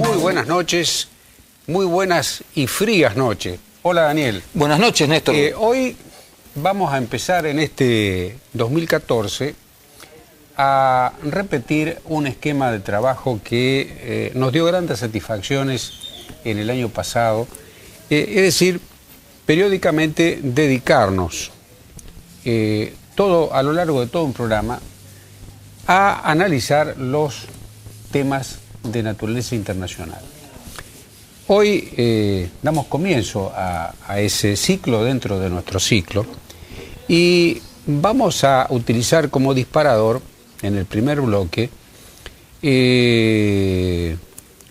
Muy buenas noches, muy buenas y frías noches. Hola Daniel. Buenas noches, Néstor. Hoy vamos a empezar en este 2014 a repetir un esquema de trabajo que nos dio grandes satisfacciones en el año pasado. Es decir, periódicamente dedicarnos a lo largo de todo un programa a analizar los temas de naturaleza internacional. Hoy damos comienzo a ese ciclo dentro de nuestro ciclo y vamos a utilizar como disparador en el primer bloque, es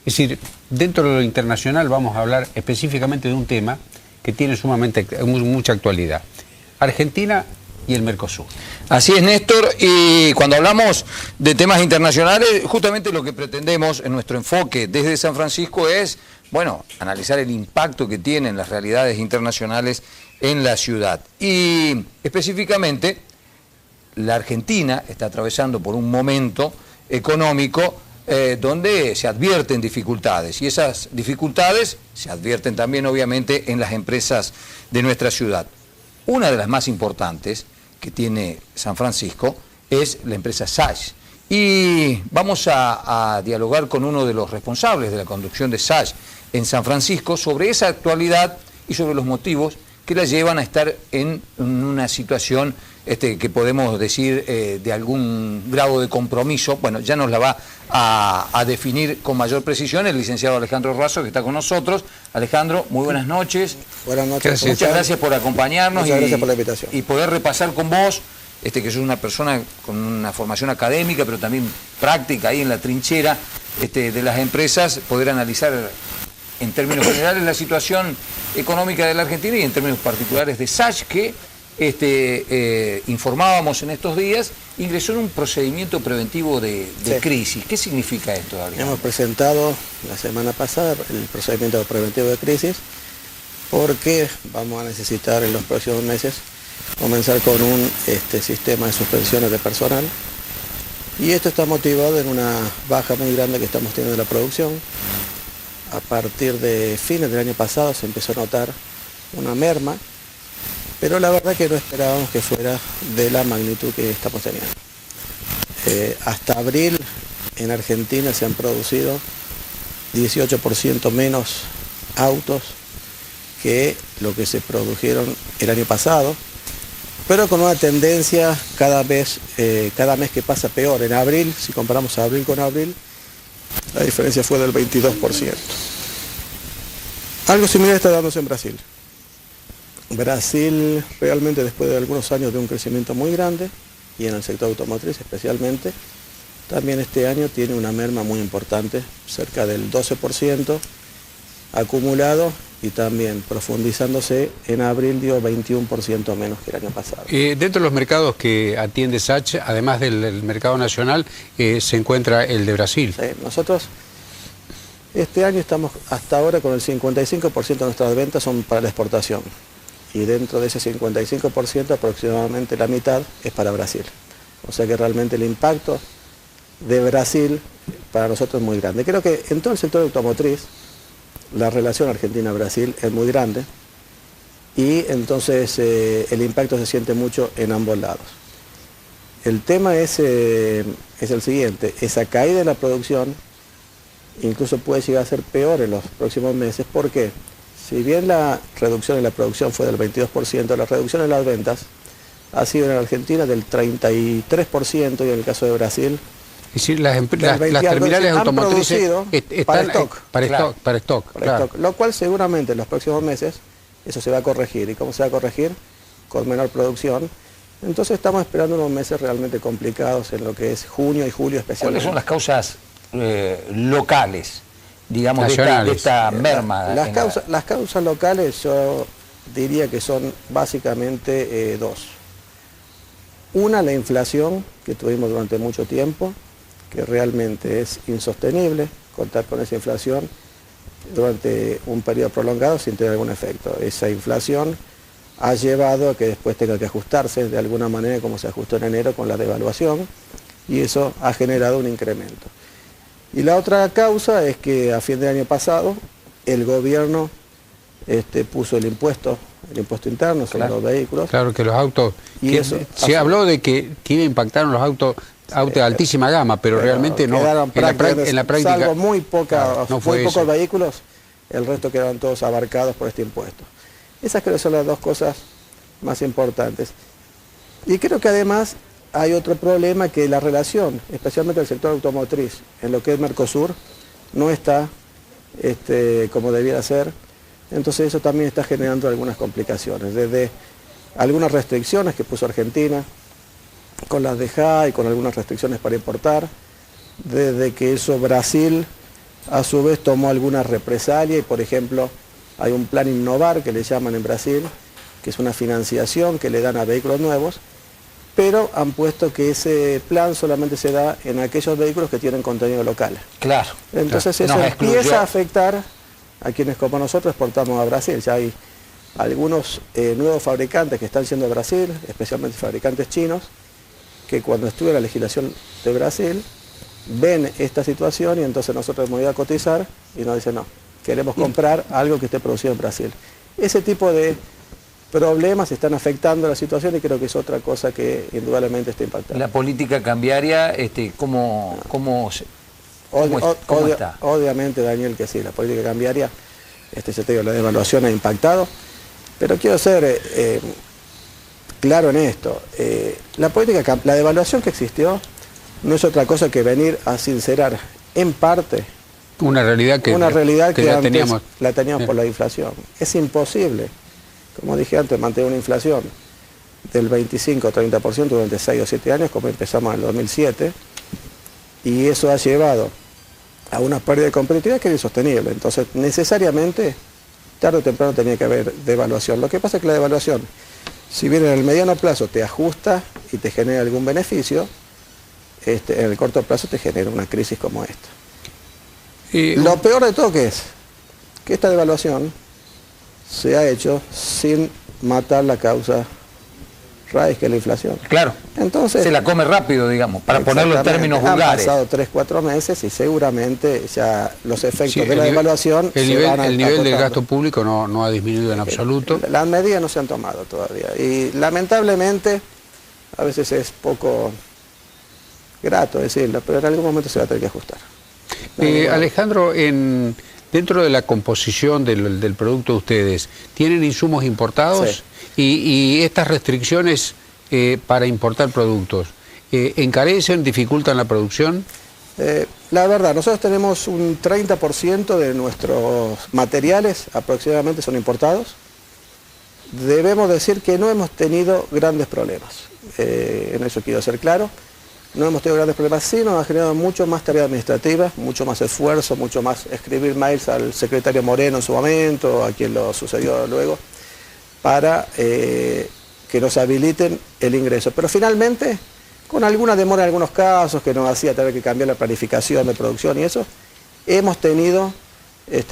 decir, dentro de lo internacional vamos a hablar específicamente de un tema que tiene mucha actualidad: Argentina y el Mercosur. Así es, Néstor, y cuando hablamos de temas internacionales, justamente lo que pretendemos en nuestro enfoque desde San Francisco es, bueno, analizar el impacto que tienen las realidades internacionales en la ciudad. Y específicamente, la Argentina está atravesando por un momento económico donde se advierten dificultades, y esas dificultades se advierten también obviamente en las empresas de nuestra ciudad. Una de las más importantes que tiene San Francisco es la empresa Sach. Y vamos a dialogar con uno de los responsables de la conducción de Sach en San Francisco sobre esa actualidad y sobre los motivos que la llevan a estar en una situación que podemos decir de algún grado de compromiso. Bueno, ya nos la va a definir con mayor precisión el licenciado Alejandro Razo, que está con nosotros. Alejandro, muy buenas noches. Buenas noches. Muchas gracias por acompañarnos. Muchas gracias por la invitación. Y poder repasar con vos, que sos una persona con una formación académica, pero también práctica ahí en la trinchera de las empresas, poder analizar en términos generales la situación económica de la Argentina y en términos particulares de Sach, que informábamos en estos días, ingresó en un procedimiento preventivo de crisis. ¿Qué significa esto, Gabriel? Hemos presentado la semana pasada el procedimiento preventivo de crisis porque vamos a necesitar en los próximos meses comenzar con un sistema de suspensiones de personal, y esto está motivado en una baja muy grande que estamos teniendo de la producción. A partir de fines del año pasado se empezó a notar una merma, pero la verdad que no esperábamos que fuera de la magnitud que estamos teniendo. Hasta abril en Argentina se han producido 18% menos autos que lo que se produjeron el año pasado, pero con una tendencia cada mes que pasa peor. En abril, si comparamos abril con abril, la diferencia fue del 22%. Algo similar está dándose en Brasil. Brasil realmente, después de algunos años de un crecimiento muy grande, y en el sector automotriz especialmente, también este año tiene una merma muy importante, cerca del 12% acumulado, y también profundizándose en abril dio 21% menos que el año pasado. Dentro de los mercados que atiende Sach, además del mercado nacional, se encuentra el de Brasil. Sí, nosotros este año estamos hasta ahora con el 55% de nuestras ventas son para la exportación, y dentro de ese 55% aproximadamente la mitad es para Brasil. O sea que realmente el impacto de Brasil para nosotros es muy grande. Creo que en todo el sector automotriz la relación Argentina-Brasil es muy grande, y entonces el impacto se siente mucho en ambos lados. El tema es el siguiente: esa caída de la producción incluso puede llegar a ser peor en los próximos meses. ¿Por qué? Si bien la reducción en la producción fue del 22%, la reducción en las ventas ha sido en Argentina del 33%, y en el caso de Brasil... Es decir, las terminales automotrices están para stock. Lo cual seguramente en los próximos meses eso se va a corregir. ¿Y cómo se va a corregir? Con menor producción. Entonces estamos esperando unos meses realmente complicados en lo que es junio y julio especialmente. ¿Cuáles son las causas locales, digamos, de esta merma? Las causas locales yo diría que son básicamente dos. Una, la inflación que tuvimos durante mucho tiempo, que realmente es insostenible contar con esa inflación durante un periodo prolongado sin tener algún efecto. Esa inflación ha llevado a que después tenga que ajustarse de alguna manera como se ajustó en enero con la devaluación, y eso ha generado un incremento. Y la otra causa es que a fin de año pasado el gobierno puso el impuesto interno sobre los vehículos. Claro que los autos... Y eso se habló de que iba a impactar en los autos de altísima gama, pero realmente no. En la práctica... Salvo muy pocos eso. vehículos, el resto quedaron todos abarcados por este impuesto. Esas creo que son las dos cosas más importantes. Y creo que además hay otro problema, que la relación, especialmente del sector automotriz, en lo que es Mercosur, no está como debiera ser. Entonces eso también está generando algunas complicaciones, desde algunas restricciones que puso Argentina, con las de JAI, con algunas restricciones para importar, desde que eso Brasil a su vez tomó alguna represalia y por ejemplo hay un plan Innovar que le llaman en Brasil, que es una financiación que le dan a vehículos nuevos, pero han puesto que ese plan solamente se da en aquellos vehículos que tienen contenido local. Claro. Entonces eso empieza a afectar a quienes como nosotros exportamos a Brasil. Ya hay algunos nuevos fabricantes que están yendo a Brasil, especialmente fabricantes chinos, que cuando estudia la legislación de Brasil, ven esta situación y entonces nosotros hemos ido a cotizar y nos dicen no, queremos comprar algo que esté producido en Brasil. Ese tipo de problemas están afectando la situación y creo que es otra cosa que indudablemente está impactando. La política cambiaria, ¿cómo está? Obviamente, Daniel, que sí, la política cambiaria, ya te digo, la devaluación ha impactado, pero quiero ser claro en esto. La devaluación que existió no es otra cosa que venir a sincerar en parte una realidad que antes la teníamos por la inflación. Es imposible, como dije antes, mantener una inflación del 25 o 30% durante 6 o 7 años, como empezamos en el 2007, y eso ha llevado a una pérdida de competitividad que es insostenible. Entonces, necesariamente, tarde o temprano tenía que haber devaluación. Lo que pasa es que la devaluación, si bien en el mediano plazo te ajusta y te genera algún beneficio, en el corto plazo te genera una crisis como esta. Lo peor de todo que es que esta devaluación se ha hecho sin matar la causa raíz, que es la inflación. Claro. Entonces, se la come rápido, digamos, para ponerlo en términos vulgares. Han pasado 3-4 meses y seguramente ya los efectos de la devaluación el nivel del gasto público no ha disminuido en absoluto. Las medidas no se han tomado todavía y lamentablemente a veces es poco grato decirlo, pero en algún momento se va a tener que ajustar. Alejandro, dentro de la composición del producto de ustedes, ¿tienen insumos importados? Sí. Y estas restricciones para importar productos, ¿encarecen, dificultan la producción? La verdad, nosotros tenemos un 30% de nuestros materiales aproximadamente son importados. Debemos decir que no hemos tenido grandes problemas, en eso quiero ser claro. No hemos tenido grandes problemas, sí nos ha generado mucho más tarea administrativa, mucho más esfuerzo, mucho más escribir mails al secretario Moreno en su momento, a quien lo sucedió luego, para que nos habiliten el ingreso. Pero finalmente, con alguna demora en algunos casos, que nos hacía tener que cambiar la planificación de producción y eso, hemos tenido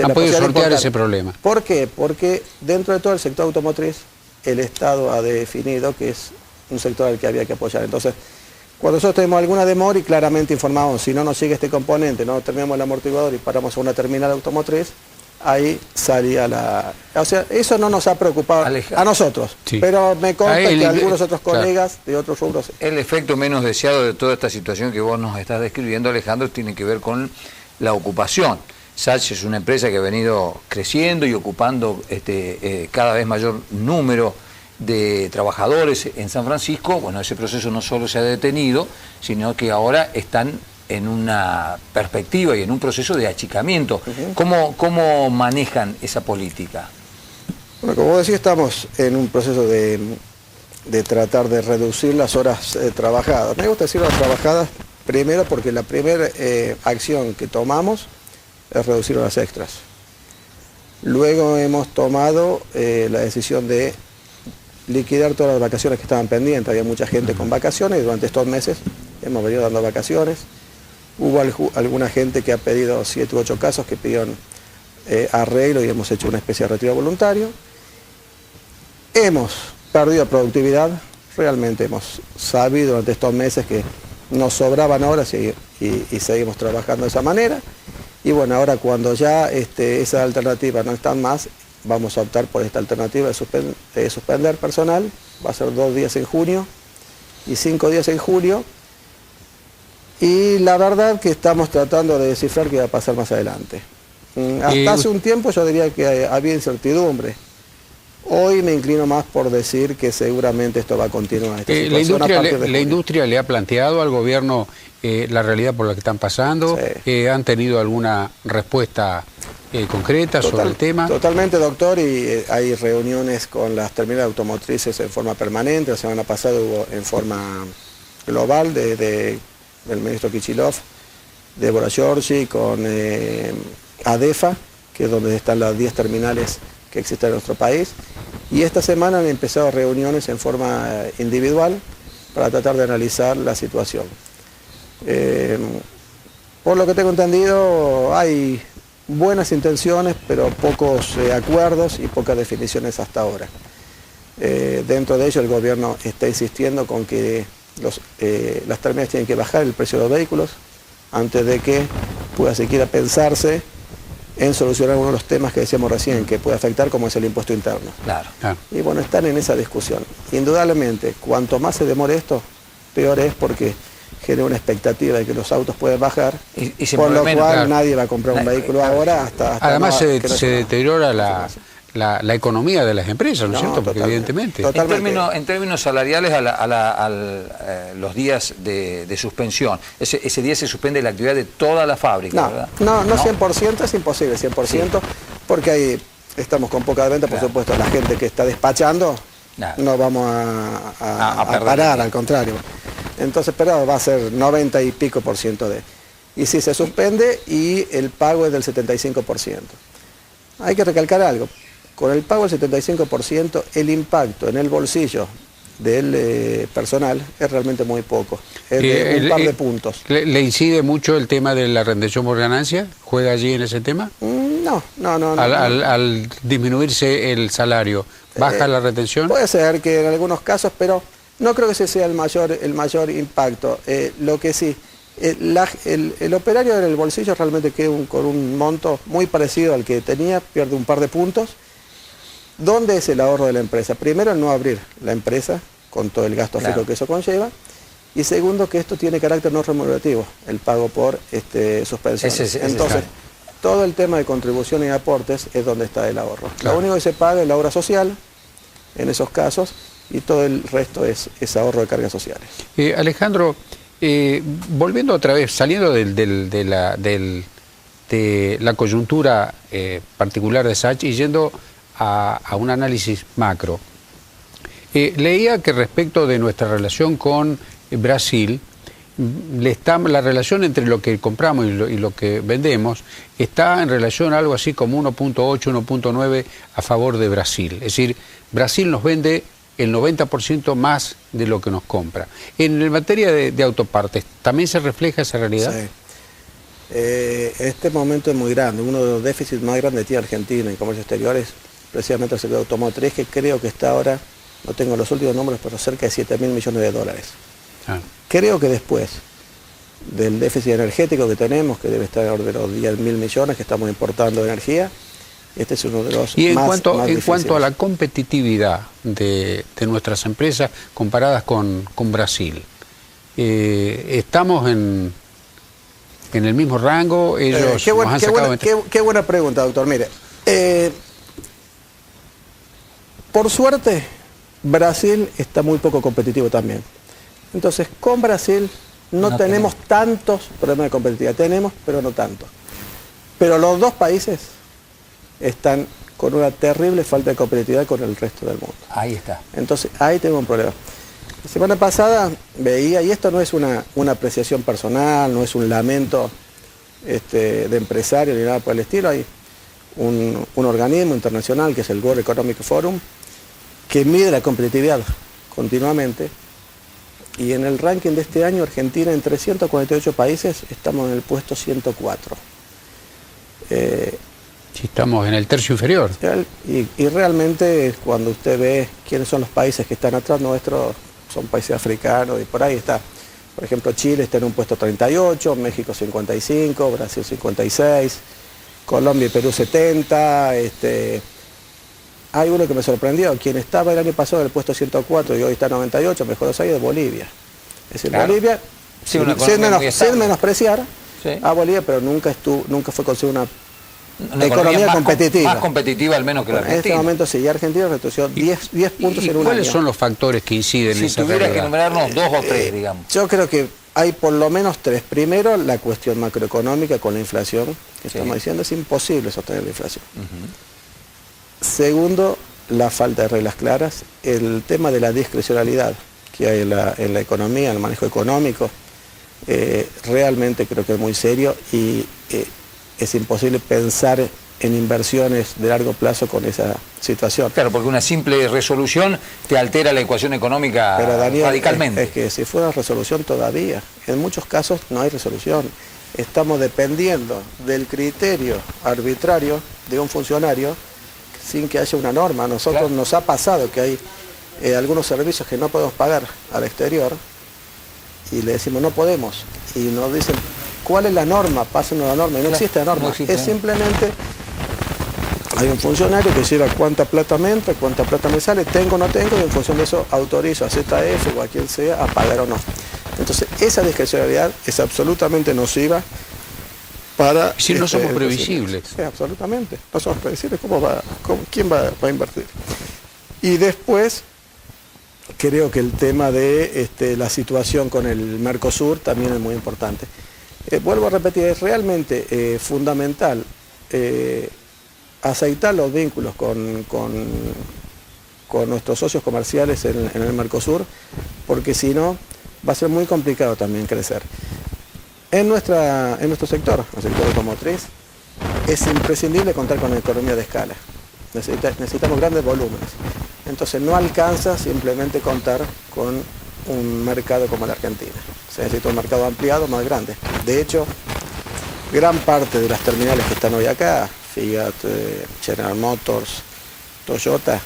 ¿Han podido sortear ese problema? ¿Por qué? Porque dentro de todo el sector automotriz, el Estado ha definido que es un sector al que había que apoyar. Entonces, cuando nosotros tenemos alguna demora y claramente informamos, si no nos sigue este componente, no terminamos el amortiguador y paramos a una terminal automotriz, ahí salía la... O sea, eso no nos ha preocupado a nosotros, sí. Pero me consta que algunos otros colegas de otros rubros... El efecto menos deseado de toda esta situación que vos nos estás describiendo, Alejandro, tiene que ver con la ocupación. Sach es una empresa que ha venido creciendo y ocupando cada vez mayor número de trabajadores en San Francisco. Bueno, ese proceso no solo se ha detenido, sino que ahora están en una perspectiva y en un proceso de achicamiento. ¿Cómo manejan esa política? Bueno, como vos decís, estamos en un proceso de tratar de reducir las horas trabajadas. Me gusta decir las trabajadas primero porque la primera acción que tomamos es reducir horas extras. Luego hemos tomado la decisión de liquidar todas las vacaciones que estaban pendientes. Había mucha gente con vacaciones y durante estos meses hemos venido dando vacaciones. Hubo alguna gente que ha pedido 7 u 8 casos que pidieron arreglo y hemos hecho una especie de retiro voluntario. Hemos perdido productividad, realmente hemos sabido durante estos meses que nos sobraban horas y seguimos trabajando de esa manera. Y bueno, ahora cuando ya esas alternativas no están más, vamos a optar por esta alternativa de suspender personal. Va a ser 2 días en junio y 5 días en julio. Y la verdad que estamos tratando de descifrar qué va a pasar más adelante. Hasta hace un tiempo yo diría que había incertidumbre. Hoy me inclino más por decir que seguramente esto va a continuar. La industria le ha planteado al gobierno la realidad por la que están pasando. Sí. ¿Han tenido alguna respuesta concreta sobre el tema? Totalmente, doctor, y hay reuniones con las terminales automotrices en forma permanente. La semana pasada hubo en forma global del ministro Kichilov, Débora Giorgi, con ADEFA, que es donde están las 10 terminales que existen en nuestro país, y esta semana han empezado reuniones en forma individual para tratar de analizar la situación. Por lo que tengo entendido, hay buenas intenciones, pero pocos acuerdos y pocas definiciones hasta ahora. Dentro de ello, el gobierno está insistiendo con que las terminales tienen que bajar el precio de los vehículos antes de que pueda siquiera pensarse en solucionar uno de los temas que decíamos recién, que puede afectar, como es el impuesto interno. Claro. Y bueno, están en esa discusión. Indudablemente, cuanto más se demore esto, peor es, porque genera una expectativa de que los autos pueden bajar, y por lo cual nadie va a comprar un vehículo ahora hasta además se deteriora la economía de las empresas, ¿no es cierto? Porque evidentemente. En términos salariales, los días de suspensión, ese día se suspende la actividad de toda la fábrica, ¿verdad? No, 100%, es imposible, 100%, sí. Porque ahí estamos con poca venta, por supuesto, la gente que está despachando, no vamos a parar, al contrario. Entonces, pero va a ser 90 y pico % de... Y si se suspende, y el pago es del 75%. Hay que recalcar algo. Con el pago del 75%, el impacto en el bolsillo del personal es realmente muy poco, es de un par de puntos. ¿Le incide mucho el tema de la rendición por ganancia? ¿Juega allí en ese tema? No. Al disminuirse el salario, ¿baja la retención? Puede ser que en algunos casos, pero no creo que ese sea el mayor impacto. Lo que sí, el operario en el bolsillo realmente queda con un monto muy parecido al que tenía, pierde un par de puntos. ¿Dónde es el ahorro de la empresa? Primero, el no abrir la empresa, con todo el gasto fijo que eso conlleva. Y segundo, que esto tiene carácter no remunerativo, el pago por suspensión. Entonces, todo el tema de contribución y aportes es donde está el ahorro. Lo único que se paga es la obra social, en esos casos, y todo el resto es ahorro de cargas sociales. Alejandro, volviendo otra vez, saliendo de la coyuntura particular de SACH y yendo a un análisis macro. Leía que respecto de nuestra relación con Brasil, la relación entre lo que compramos y lo que vendemos está en relación a algo así como 1.8, 1.9 a favor de Brasil. Es decir, Brasil nos vende el 90% más de lo que nos compra. En materia de autopartes, ¿también se refleja esa realidad? Sí. Este momento es muy grande. Uno de los déficits más grandes que tiene Argentina en comercio exterior es precisamente el sector automotriz, que creo que está ahora, no tengo los últimos números, pero cerca de 7.000 millones de dólares. Creo que después del déficit energético que tenemos, que debe estar de los 10.000 millones que estamos importando de energía, este es uno de los y más en cuanto a la competitividad de nuestras empresas comparadas con Brasil, ¿estamos en el mismo rango? Ellos qué buena pregunta, doctor. Mire, por suerte, Brasil está muy poco competitivo también. Entonces, con Brasil no tenemos tantos problemas de competitividad. Tenemos, pero no tantos. Pero los dos países están con una terrible falta de competitividad con el resto del mundo. Ahí está. Entonces, ahí tengo un problema. La semana pasada veía, y esto no es una apreciación personal, no es un lamento de empresario ni nada por el estilo, hay un organismo internacional que es el World Economic Forum, que mide la competitividad continuamente, y en el ranking de este año, Argentina, en 348 países, estamos en el puesto 104. Si estamos en el tercio inferior. Y realmente, cuando usted ve quiénes son los países que están atrás nuestro, son países africanos, y por ahí está Por ejemplo, Chile está en un puesto 38, México 55, Brasil 56, Colombia y Perú 70. Hay uno que me sorprendió, quien estaba el año pasado en el puesto 104 y hoy está 98, mejoró 6, de Bolivia. Es decir, claro. Bolivia, Sí, sin menospreciar sí. a Bolivia, pero nunca fue considerada una economía competitiva. Más competitiva al menos que la Argentina. En este momento sí, y Argentina retrocedió 10 puntos en un año. ¿Cuáles son los factores que inciden en esa realidad? Si tuviera que enumerarnos 2 o 3, digamos. Yo creo que hay por lo menos 3. Primero, la cuestión macroeconómica con la inflación, que estamos diciendo, es imposible sostener la inflación. Segundo, la falta de reglas claras, el tema de la discrecionalidad que hay en la economía, en el manejo económico, realmente creo que es muy serio y es imposible pensar en inversiones de largo plazo con esa situación. Claro, porque una simple resolución te altera la ecuación económica. Pero, Daniel, radicalmente. Es que si fuera resolución todavía, en muchos casos no hay resolución. Estamos dependiendo del criterio arbitrario de un funcionario sin que haya una norma. A nosotros claro. Nos ha pasado que hay algunos servicios que no podemos pagar al exterior y le decimos no podemos y nos dicen ¿cuál es la norma? Pásenos la norma y no existe la norma. No existe. Es simplemente hay un funcionario que lleva cuánta plata me entra, cuánta plata me sale, tengo o no tengo, y en función de eso autorizo a ZF o a quien sea a pagar o no. Entonces esa discrecionalidad es absolutamente nociva para... Si no somos previsibles. Sí, absolutamente. No somos previsibles. ¿Quién va a invertir? Y después, creo que el tema de la situación con el Mercosur también es muy importante. Vuelvo a repetir, es realmente fundamental aceitar los vínculos con nuestros socios comerciales en el Mercosur, porque si no, va a ser muy complicado también crecer. En nuestro sector, el sector automotriz, es imprescindible contar con la economía de escala. Necesitamos grandes volúmenes. Entonces no alcanza simplemente contar con un mercado como la Argentina. Se necesita un mercado ampliado, más grande. De hecho, gran parte de las terminales que están hoy acá, Fiat, General Motors, Toyota,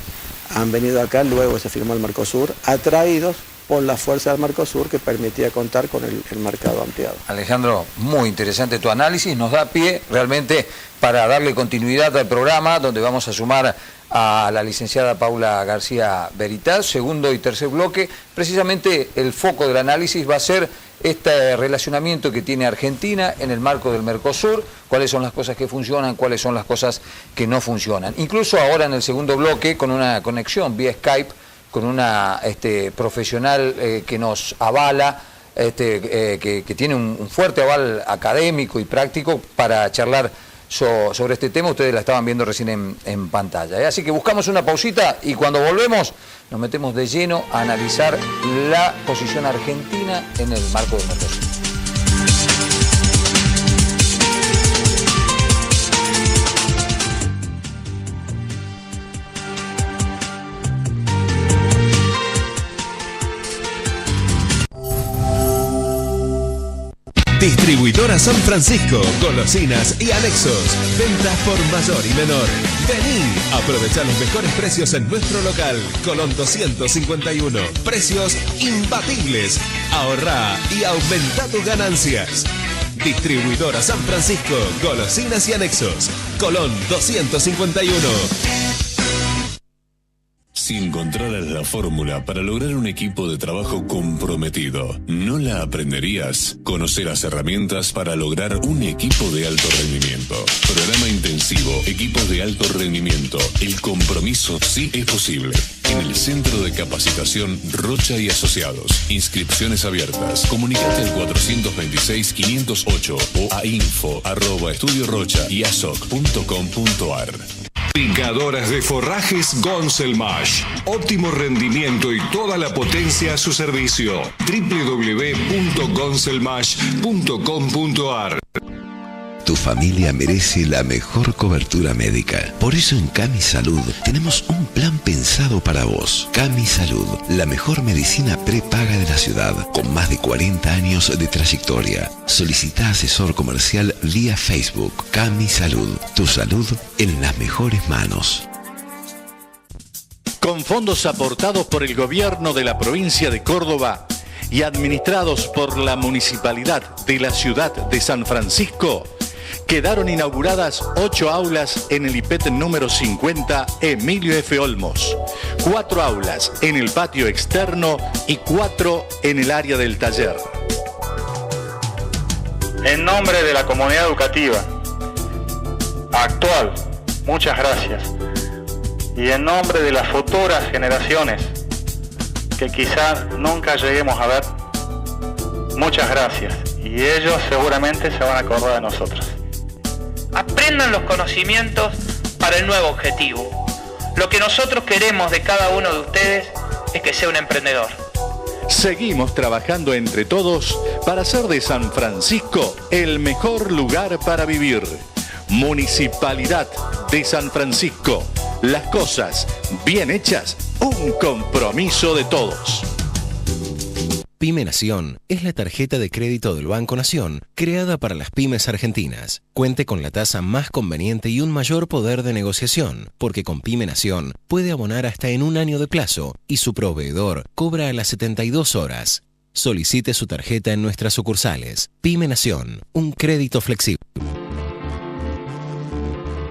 han venido acá luego se firmó el Mercosur, atraídos por la fuerza del Mercosur que permitía contar con el mercado ampliado. Alejandro, muy interesante tu análisis, nos da pie realmente para darle continuidad al programa, donde vamos a sumar a la licenciada Paula García Veritas, segundo y tercer bloque. Precisamente el foco del análisis va a ser este relacionamiento que tiene Argentina en el marco del Mercosur, cuáles son las cosas que funcionan, cuáles son las cosas que no funcionan. Incluso ahora en el segundo bloque, con una conexión vía Skype, con una profesional que nos avala, que tiene un fuerte aval académico y práctico para charlar sobre este tema. Ustedes la estaban viendo recién en pantalla. Así que buscamos una pausita y cuando volvemos nos metemos de lleno a analizar la posición argentina en el marco del Mercosur. Distribuidora San Francisco, golosinas y anexos. Ventas por mayor y menor. Vení, aprovecha los mejores precios en nuestro local. Colón 251. Precios imbatibles. Ahorrá y aumenta tus ganancias. Distribuidora San Francisco, golosinas y anexos. Colón 251. Si encontraras la fórmula para lograr un equipo de trabajo comprometido, ¿no la aprenderías? Conocer las herramientas para lograr un equipo de alto rendimiento. Programa intensivo, equipos de alto rendimiento. El compromiso sí es posible. En el Centro de Capacitación Rocha y Asociados. Inscripciones abiertas. Comunicate al 426-508 o a info@estudiorochaiasoc.com.ar. Picadoras de forrajes Gonselmash. Óptimo rendimiento y toda la potencia a su servicio. www.gonselmash.com.ar. Tu familia merece la mejor cobertura médica. Por eso en Cami Salud tenemos un plan pensado para vos. Cami Salud, la mejor medicina prepaga de la ciudad, con más de 40 años de trayectoria. Solicita asesor comercial vía Facebook. Cami Salud, tu salud en las mejores manos. Con fondos aportados por el gobierno de la provincia de Córdoba, y administrados por la Municipalidad de la Ciudad de San Francisco, quedaron inauguradas 8 aulas en el IPET número 50 Emilio F. Olmos, 4 aulas en el patio externo y 4 en el área del taller. En nombre de la comunidad educativa actual, muchas gracias. Y en nombre de las futuras generaciones que quizás nunca lleguemos a ver, muchas gracias. Y ellos seguramente se van a acordar de nosotros. Aprendan los conocimientos para el nuevo objetivo. Lo que nosotros queremos de cada uno de ustedes es que sea un emprendedor. Seguimos trabajando entre todos para hacer de San Francisco el mejor lugar para vivir. Municipalidad de San Francisco. Las cosas bien hechas, un compromiso de todos. Pyme Nación es la tarjeta de crédito del Banco Nación creada para las pymes argentinas. Cuente con la tasa más conveniente y un mayor poder de negociación, porque con Pyme Nación puede abonar hasta en un año de plazo y su proveedor cobra a las 72 horas. Solicite su tarjeta en nuestras sucursales. Pyme Nación, un crédito flexible.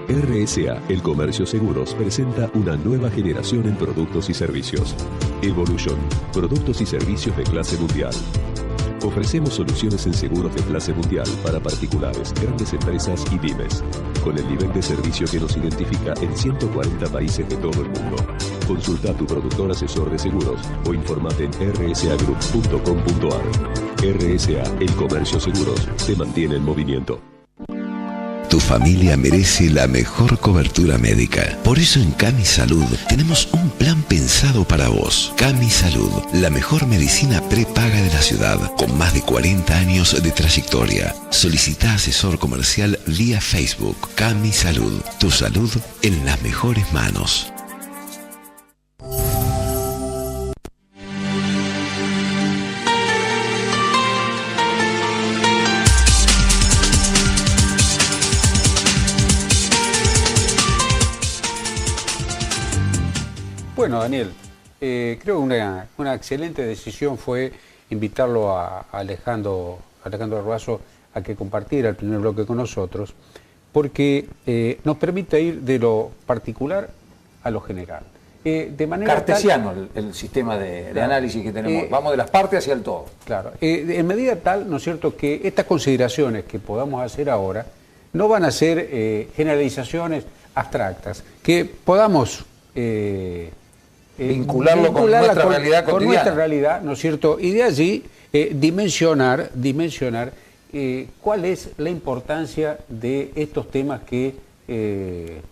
RSA, el Comercio Seguros, presenta una nueva generación en productos y servicios. Evolution, productos y servicios de clase mundial. Ofrecemos soluciones en seguros de clase mundial para particulares, grandes empresas y pymes, con el nivel de servicio que nos identifica en 140 países de todo el mundo. Consulta a tu productor asesor de seguros o informate en rsagroup.com.ar. RSA, el Comercio Seguros, te mantiene en movimiento. Tu familia merece la mejor cobertura médica. Por eso en Cami Salud tenemos un plan pensado para vos. Cami Salud, la mejor medicina prepaga de la ciudad, con más de 40 años de trayectoria. Solicita asesor comercial vía Facebook. Cami Salud, tu salud en las mejores manos. Bueno, Daniel, creo que una excelente decisión fue invitarlo a Alejandro Arbazo a que compartiera el primer bloque con nosotros, porque nos permite ir de lo particular a lo general. De manera cartesiano el sistema de análisis que tenemos. Vamos de las partes hacia el todo. Claro. En medida tal, ¿no es cierto?, que estas consideraciones que podamos hacer ahora no van a ser generalizaciones abstractas, que podamos vincularlo con nuestra realidad cotidiana. Con nuestra realidad, ¿no es cierto? Y de allí dimensionar cuál es la importancia de estos temas que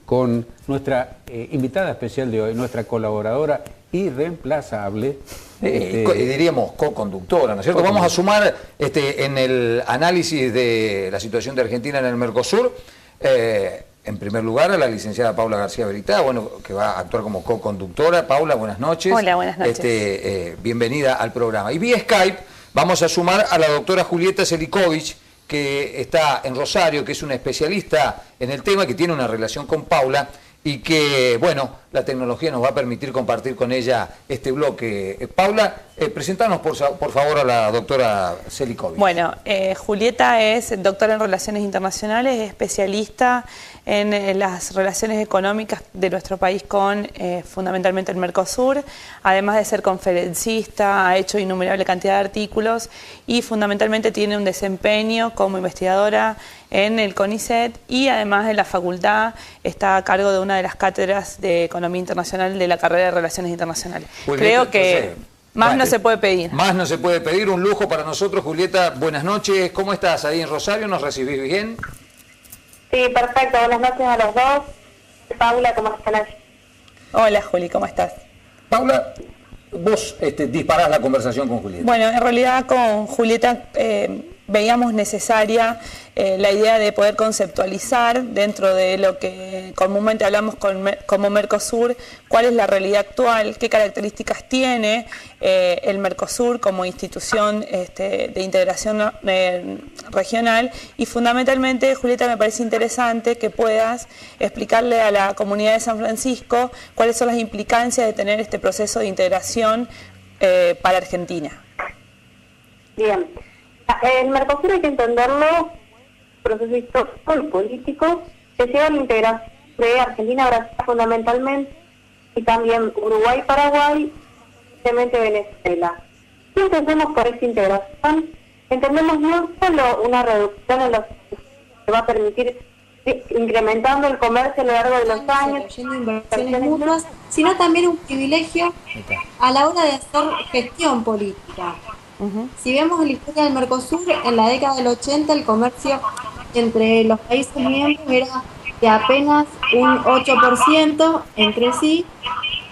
con nuestra invitada especial de hoy, nuestra colaboradora irreemplazable. Diríamos co-conductora, ¿no es cierto? Vamos a sumar en el análisis de la situación de Argentina en el Mercosur, en primer lugar, a la licenciada Paula García Veritá, que va a actuar como co-conductora. Paula, buenas noches. Hola, buenas noches. Bienvenida al programa. Y vía Skype vamos a sumar a la doctora Julieta Selikovic, que está en Rosario, que es una especialista en el tema, que tiene una relación con Paula y que, la tecnología nos va a permitir compartir con ella este bloque. Paula, presentanos por favor a la doctora Selikovic. Bueno, Julieta es doctora en Relaciones Internacionales, es especialista en las relaciones económicas de nuestro país con fundamentalmente el Mercosur, además de ser conferencista, ha hecho innumerable cantidad de artículos y fundamentalmente tiene un desempeño como investigadora en el CONICET y además en la facultad está a cargo de una de las cátedras de Economía Internacional de la carrera de Relaciones Internacionales. Creo que más no se puede pedir. Más no se puede pedir, un lujo para nosotros. Julieta, buenas noches, ¿cómo estás ahí en Rosario? ¿Nos recibís bien? Sí, perfecto, buenas noches a los dos. Paula, ¿cómo estás? Hola Juli, ¿cómo estás? Paula, vos disparás la conversación con Julieta. Bueno, en realidad con Julieta veíamos necesaria la idea de poder conceptualizar dentro de lo que comúnmente hablamos como Mercosur, cuál es la realidad actual, qué características tiene el Mercosur como institución de integración regional y fundamentalmente, Julieta, me parece interesante que puedas explicarle a la comunidad de San Francisco cuáles son las implicancias de tener este proceso de integración para Argentina. Bien, el Mercosur hay que entenderlo, proceso histórico y político que lleva a la integración de Argentina, Brasil fundamentalmente, y también Uruguay, Paraguay, y especialmente Venezuela. ¿Qué entendemos por esta integración? Entendemos no solo una reducción en los que va a permitir incrementando el comercio a lo largo de los años, inversiones mutuas, sino también un privilegio a la hora de hacer gestión política. Si vemos la historia del Mercosur, en la década del 80 el comercio entre los países miembros era de apenas un 8% entre sí,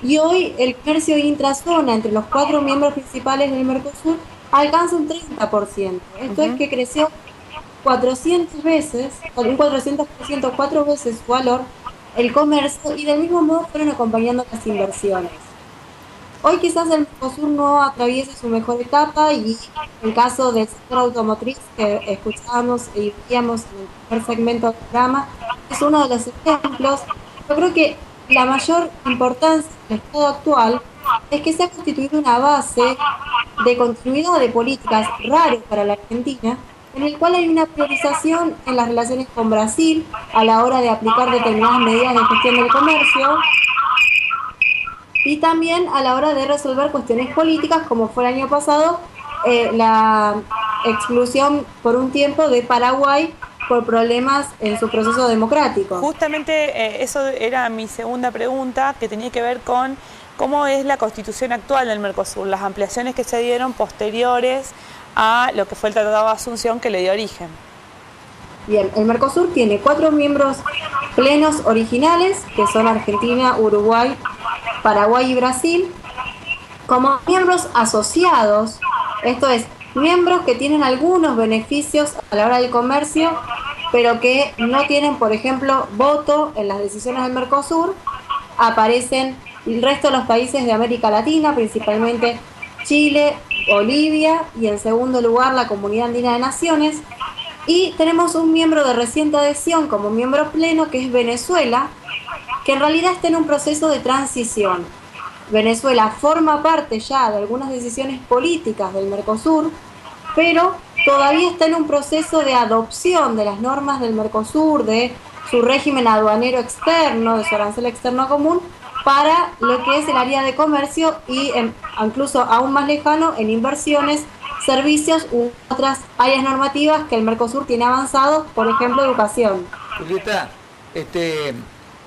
y hoy el comercio intrazona entre los 4 miembros principales del Mercosur alcanza un 30%. Esto es que creció 400 veces, un 400%, 4 veces su valor el comercio, y del mismo modo fueron acompañando las inversiones. Hoy quizás el Mercosur no atraviesa su mejor etapa, y el caso del sector automotriz que escuchábamos y veíamos en el primer segmento del programa es uno de los ejemplos. Yo creo que la mayor importancia del estado actual es que se ha constituido una base de continuidad de políticas raras para la Argentina, en el cual hay una priorización en las relaciones con Brasil a la hora de aplicar determinadas medidas de gestión del comercio, y también a la hora de resolver cuestiones políticas, como fue el año pasado la exclusión por un tiempo de Paraguay por problemas en su proceso democrático. Justamente eso era mi segunda pregunta, que tenía que ver con cómo es la constitución actual del Mercosur, las ampliaciones que se dieron posteriores a lo que fue el Tratado de Asunción que le dio origen. Bien, el Mercosur tiene 4 miembros plenos originales, que son Argentina, Uruguay, Paraguay y Brasil, como miembros asociados, esto es, miembros que tienen algunos beneficios a la hora del comercio, pero que no tienen, por ejemplo, voto en las decisiones del Mercosur. Aparecen el resto de los países de América Latina, principalmente Chile, Bolivia, y en segundo lugar la Comunidad Andina de Naciones. Y tenemos un miembro de reciente adhesión como miembro pleno, que es Venezuela, que en realidad está en un proceso de transición. Venezuela forma parte ya de algunas decisiones políticas del Mercosur, pero todavía está en un proceso de adopción de las normas del Mercosur, de su régimen aduanero externo, de su arancel externo común, para lo que es el área de comercio y incluso aún más lejano en inversiones, servicios u otras áreas normativas que el Mercosur tiene avanzado, por ejemplo, educación. Julieta,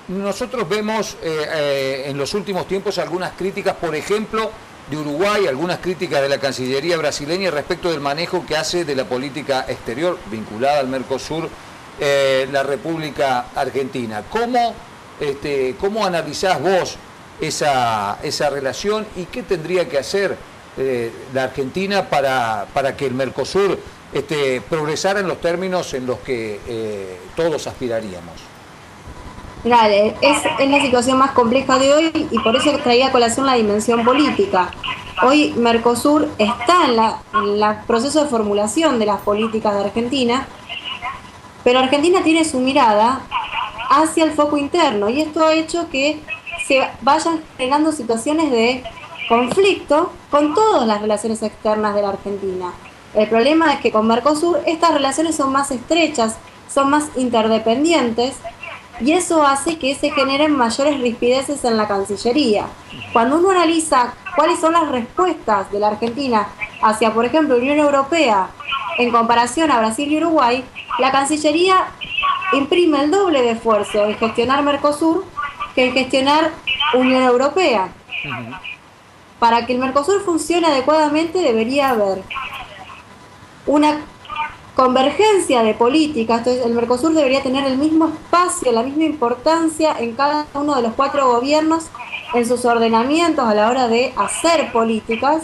nosotros vemos en los últimos tiempos algunas críticas, por ejemplo, de Uruguay, algunas críticas de la Cancillería brasileña respecto del manejo que hace de la política exterior vinculada al Mercosur la República Argentina. ¿Cómo analizás vos esa relación y qué tendría que hacer la Argentina para que el Mercosur progresara en los términos en los que todos aspiraríamos? Mirá, es la situación más compleja de hoy, y por eso traía a colación la dimensión política. Hoy Mercosur está en el proceso de formulación de las políticas de Argentina, pero Argentina tiene su mirada hacia el foco interno, y esto ha hecho que se vayan generando situaciones de conflicto con todas las relaciones externas de la Argentina. El problema es que con Mercosur estas relaciones son más estrechas, son más interdependientes, y eso hace que se generen mayores rispideces en la Cancillería. Cuando uno analiza cuáles son las respuestas de la Argentina hacia, por ejemplo, Unión Europea en comparación a Brasil y Uruguay, la Cancillería imprime el doble de esfuerzo en gestionar Mercosur que en gestionar Unión Europea. Para que el Mercosur funcione adecuadamente debería haber una convergencia de políticas. Entonces el Mercosur debería tener el mismo espacio, la misma importancia en cada uno de los 4 gobiernos, en sus ordenamientos a la hora de hacer políticas,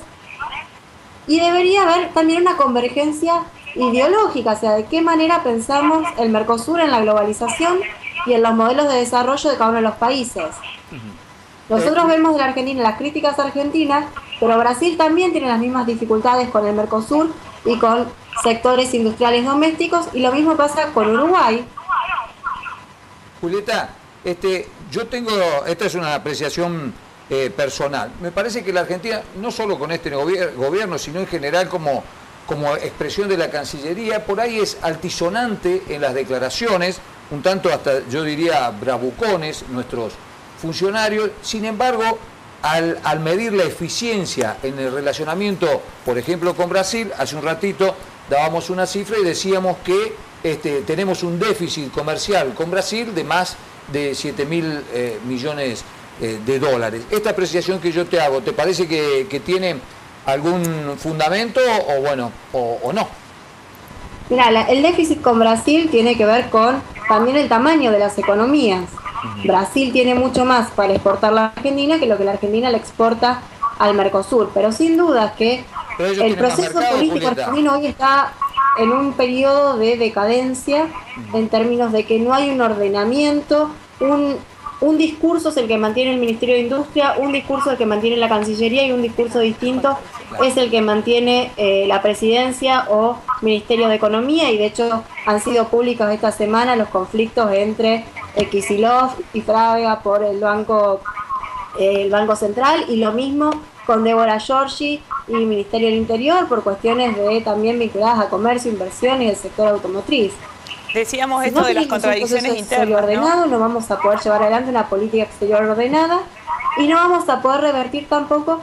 y debería haber también una convergencia ideológica, o sea, de qué manera pensamos el Mercosur en la globalización y en los modelos de desarrollo de cada uno de los países. Nosotros vemos de la Argentina las críticas argentinas, pero Brasil también tiene las mismas dificultades con el Mercosur y con sectores industriales domésticos, y lo mismo pasa con Uruguay. Julieta, esta es una apreciación personal. Me parece que la Argentina, no solo con este gobierno, sino en general como como expresión de la Cancillería, por ahí es altisonante en las declaraciones, un tanto hasta yo diría bravucones nuestros funcionarios. Sin embargo, al medir la eficiencia en el relacionamiento, por ejemplo, con Brasil, hace un ratito dábamos una cifra y decíamos que tenemos un déficit comercial con Brasil de más de 7.000 millones de dólares. Esta apreciación que yo te hago, ¿te parece que tiene algún fundamento o no? Mira, el déficit con Brasil tiene que ver con también el tamaño de las economías. Brasil tiene mucho más para exportar a la Argentina que lo que la Argentina le exporta al Mercosur, pero sin duda que el proceso político argentino hoy está en un periodo de decadencia en términos de que no hay un ordenamiento, un discurso es el que mantiene el Ministerio de Industria, un discurso es el que mantiene la Cancillería y un discurso distinto es el que mantiene la Presidencia o Ministerio de Economía, y de hecho han sido públicos esta semana los conflictos entre Kicillof y Frávega por el Banco Central, y lo mismo con Débora Giorgi y Ministerio del Interior por cuestiones también vinculadas a comercio, inversión y el sector automotriz. Decíamos esto de las contradicciones internas, ordenado, ¿no? Vamos a poder llevar adelante una política exterior ordenada y no vamos a poder revertir tampoco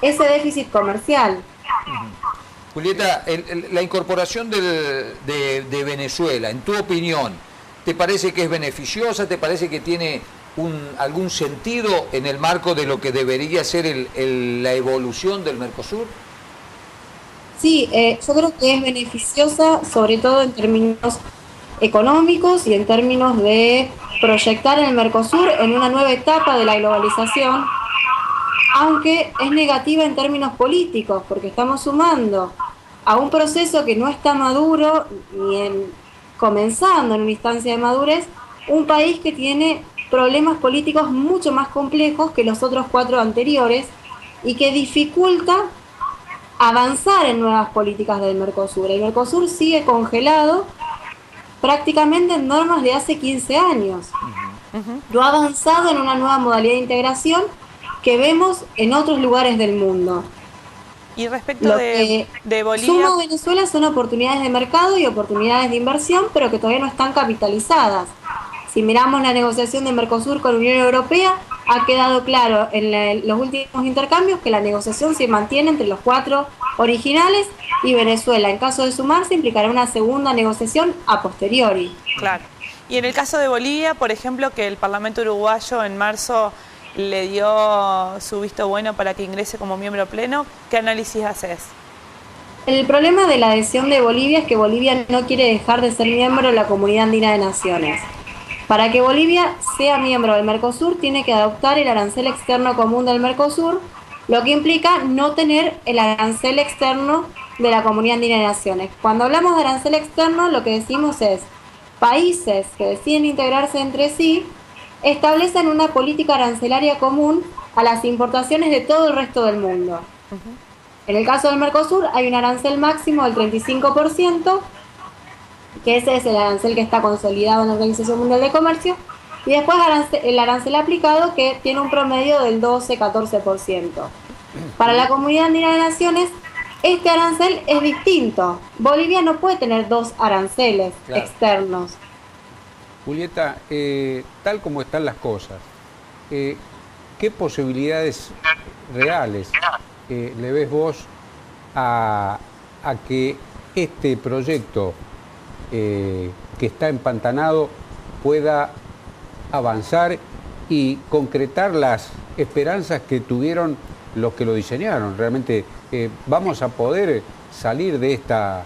ese déficit comercial. Julieta, la incorporación de Venezuela, en tu opinión, ¿te parece que es beneficiosa? ¿Te parece que tiene algún sentido en el marco de lo que debería ser la evolución del Mercosur? Sí, yo creo que es beneficiosa, sobre todo en términos económicos y en términos de proyectar el Mercosur en una nueva etapa de la globalización, aunque es negativa en términos políticos, porque estamos sumando a un proceso que no está maduro ni comenzando en una instancia de madurez, un país que tiene problemas políticos mucho más complejos que los otros 4 anteriores y que dificulta avanzar en nuevas políticas del Mercosur. El Mercosur sigue congelado prácticamente en normas de hace 15 años. No ha avanzado en una nueva modalidad de integración que vemos en otros lugares del mundo. Y respecto de Bolivia, suma a Venezuela son oportunidades de mercado y oportunidades de inversión, pero que todavía no están capitalizadas. Si miramos la negociación de Mercosur con la Unión Europea, ha quedado claro en los últimos intercambios que la negociación se mantiene entre los 4 originales y Venezuela. En caso de sumarse, implicará una segunda negociación a posteriori. Claro. Y en el caso de Bolivia, por ejemplo, que el Parlamento uruguayo en marzo le dio su visto bueno para que ingrese como miembro pleno, ¿qué análisis haces? El problema de la adhesión de Bolivia es que Bolivia no quiere dejar de ser miembro de la Comunidad Andina de Naciones. Para que Bolivia sea miembro del Mercosur, tiene que adoptar el arancel externo común del Mercosur, lo que implica no tener el arancel externo de la Comunidad Andina de Naciones. Cuando hablamos de arancel externo, lo que decimos es países que deciden integrarse entre sí establecen una política arancelaria común a las importaciones de todo el resto del mundo. En el caso del Mercosur hay un arancel máximo del 35%, que ese es el arancel que está consolidado en la Organización Mundial de Comercio, y después el arancel aplicado, que tiene un promedio del 12-14%. Para la Comunidad Andina de Naciones, este arancel es distinto. Bolivia no puede tener 2 aranceles externos. Julieta, tal como están las cosas, ¿qué posibilidades reales le ves vos a que este proyecto que está empantanado pueda avanzar y concretar las esperanzas que tuvieron los que lo diseñaron? Realmente vamos a poder salir de esta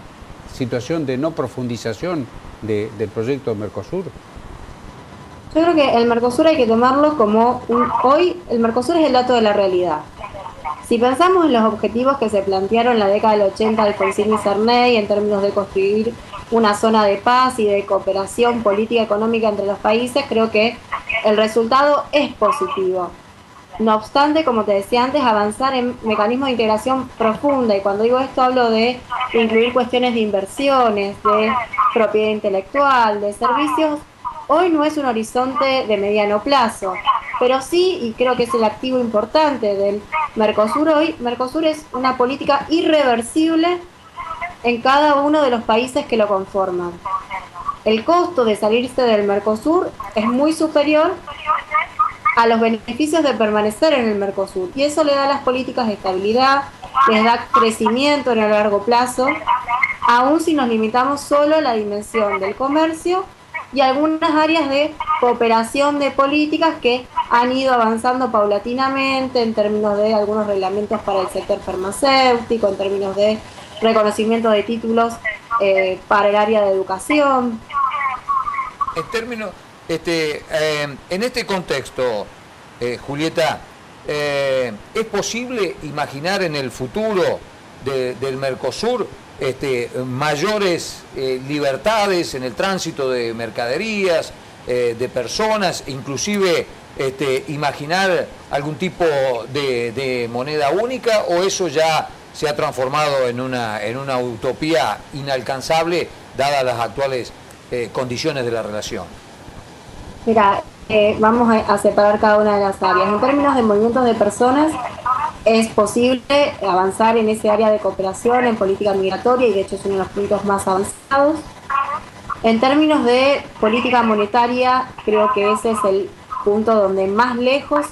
situación de no profundización del proyecto Mercosur. Yo creo que el Mercosur hay que tomarlo como hoy el Mercosur es el dato de la realidad. Si pensamos en los objetivos que se plantearon en la década del 80 Alfonsín y Sarney en términos de construir una zona de paz y de cooperación política y económica entre los países, creo que el resultado es positivo. No obstante, como te decía antes, avanzar en mecanismos de integración profunda, y cuando digo esto hablo de incluir cuestiones de inversiones, de propiedad intelectual, de servicios, hoy no es un horizonte de mediano plazo, pero sí, y creo que es el activo importante del Mercosur hoy, Mercosur es una política irreversible en cada uno de los países que lo conforman. El costo de salirse del Mercosur es muy superior a los beneficios de permanecer en el Mercosur, y eso le da a las políticas de estabilidad, les da crecimiento en el largo plazo, aun si nos limitamos solo a la dimensión del comercio y algunas áreas de cooperación de políticas que han ido avanzando paulatinamente en términos de algunos reglamentos para el sector farmacéutico, en términos de reconocimiento de títulos para el área de educación. En términos, en este contexto, Julieta, ¿es posible imaginar en el futuro del Mercosur mayores libertades en el tránsito de mercaderías, de personas, inclusive imaginar algún tipo de moneda única, o eso ya se ha transformado en una utopía inalcanzable dadas las actuales condiciones de la relación? Mira, vamos a separar cada una de las áreas. En términos de movimientos de personas, es posible avanzar en ese área de cooperación en política migratoria, y de hecho es uno de los puntos más avanzados. En términos de política monetaria, creo que ese es el punto donde más lejos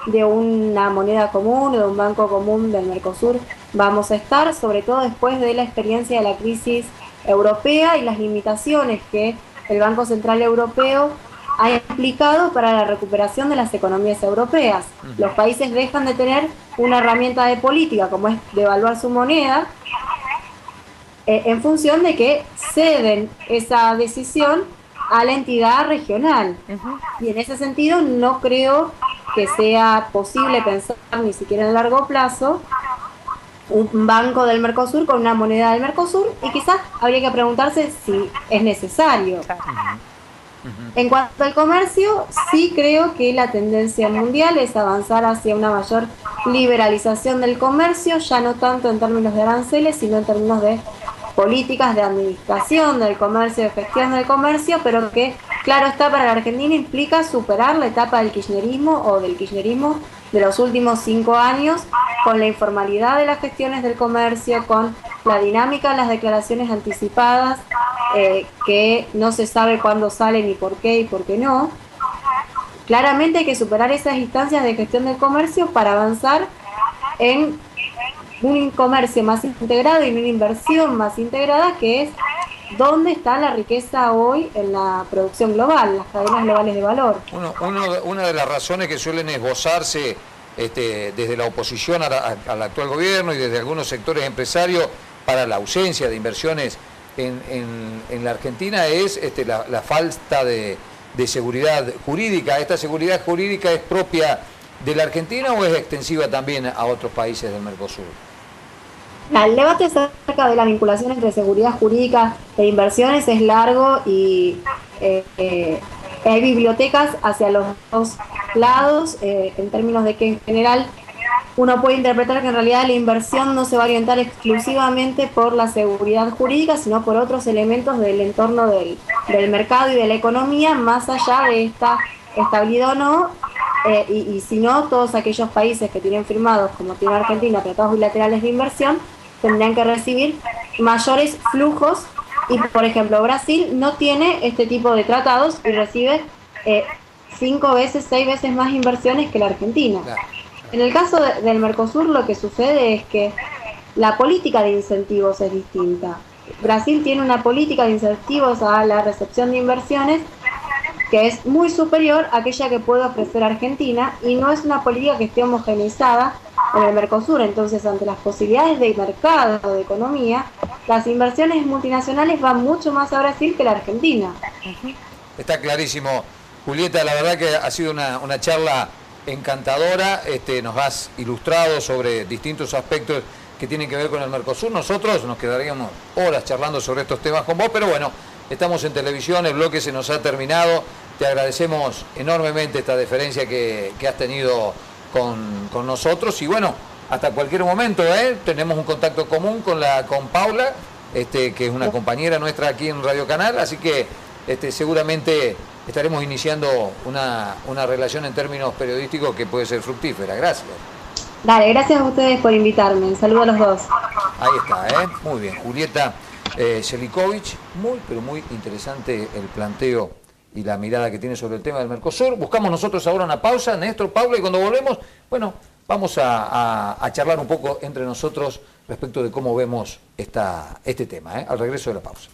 de una moneda común o de un banco común del Mercosur vamos a estar, sobre todo después de la experiencia de la crisis europea y las limitaciones que el Banco Central Europeo ha implicado para la recuperación de las economías europeas. Los países dejan de tener una herramienta de política como es devaluar su moneda en función de que ceden esa decisión a la entidad regional. Y en ese sentido no creo que sea posible pensar ni siquiera en largo plazo un banco del Mercosur con una moneda del Mercosur, y quizás habría que preguntarse si es necesario. En cuanto al comercio, sí creo que la tendencia mundial es avanzar hacia una mayor liberalización del comercio, ya no tanto en términos de aranceles, sino en términos de políticas de administración del comercio, de gestión del comercio, pero que, claro está, para la Argentina implica superar la etapa del kirchnerismo o del kirchnerismo de los últimos 5 años, con la informalidad de las gestiones del comercio, con la dinámica de las declaraciones anticipadas, que no se sabe cuándo salen y por qué no. Claramente hay que superar esas instancias de gestión del comercio para avanzar en un comercio más integrado y en una inversión más integrada, que es donde está la riqueza hoy en la producción global, las cadenas globales de valor. Una de las razones que suelen esbozarse desde la oposición al actual gobierno y desde algunos sectores empresarios para la ausencia de inversiones en la Argentina es la falta de seguridad jurídica. ¿Esta seguridad jurídica es propia de la Argentina o es extensiva también a otros países del Mercosur? El debate acerca de la vinculación entre seguridad jurídica e inversiones es largo, y hay bibliotecas hacia los dos lados, en términos de que en general uno puede interpretar que en realidad la inversión no se va a orientar exclusivamente por la seguridad jurídica, sino por otros elementos del entorno del mercado y de la economía, más allá de esta estabilidad o no, y si no, todos aquellos países que tienen firmados, como tiene Argentina, tratados bilaterales de inversión, tendrían que recibir mayores flujos, y por ejemplo Brasil no tiene este tipo de tratados y recibe 5 veces, 6 veces más inversiones que la Argentina. En el caso del Mercosur, lo que sucede es que la política de incentivos es distinta. Brasil tiene una política de incentivos a la recepción de inversiones que es muy superior a aquella que puede ofrecer Argentina, y no es una política que esté homogeneizada en el Mercosur. Entonces, ante las posibilidades de mercado, de economía, las inversiones multinacionales van mucho más a Brasil que la Argentina. Está clarísimo, Julieta, la verdad que ha sido una charla encantadora, nos has ilustrado sobre distintos aspectos que tienen que ver con el Mercosur. Nosotros nos quedaríamos horas charlando sobre estos temas con vos, pero bueno, estamos en televisión, el bloque se nos ha terminado. Te agradecemos enormemente esta deferencia que has tenido con nosotros, y bueno, hasta cualquier momento, tenemos un contacto común con Paula, que es una compañera nuestra aquí en Radio Canal, así que seguramente estaremos iniciando una relación en términos periodísticos que puede ser fructífera. Gracias. Dale, gracias a ustedes por invitarme. Saludos a los dos. Ahí está, muy bien. Julieta Selikovic, muy, pero muy interesante el planteo y la mirada que tiene sobre el tema del Mercosur. Buscamos nosotros ahora una pausa, Néstor, Paula, y cuando volvemos, bueno, vamos a charlar un poco entre nosotros respecto de cómo vemos este tema, al regreso de la pausa.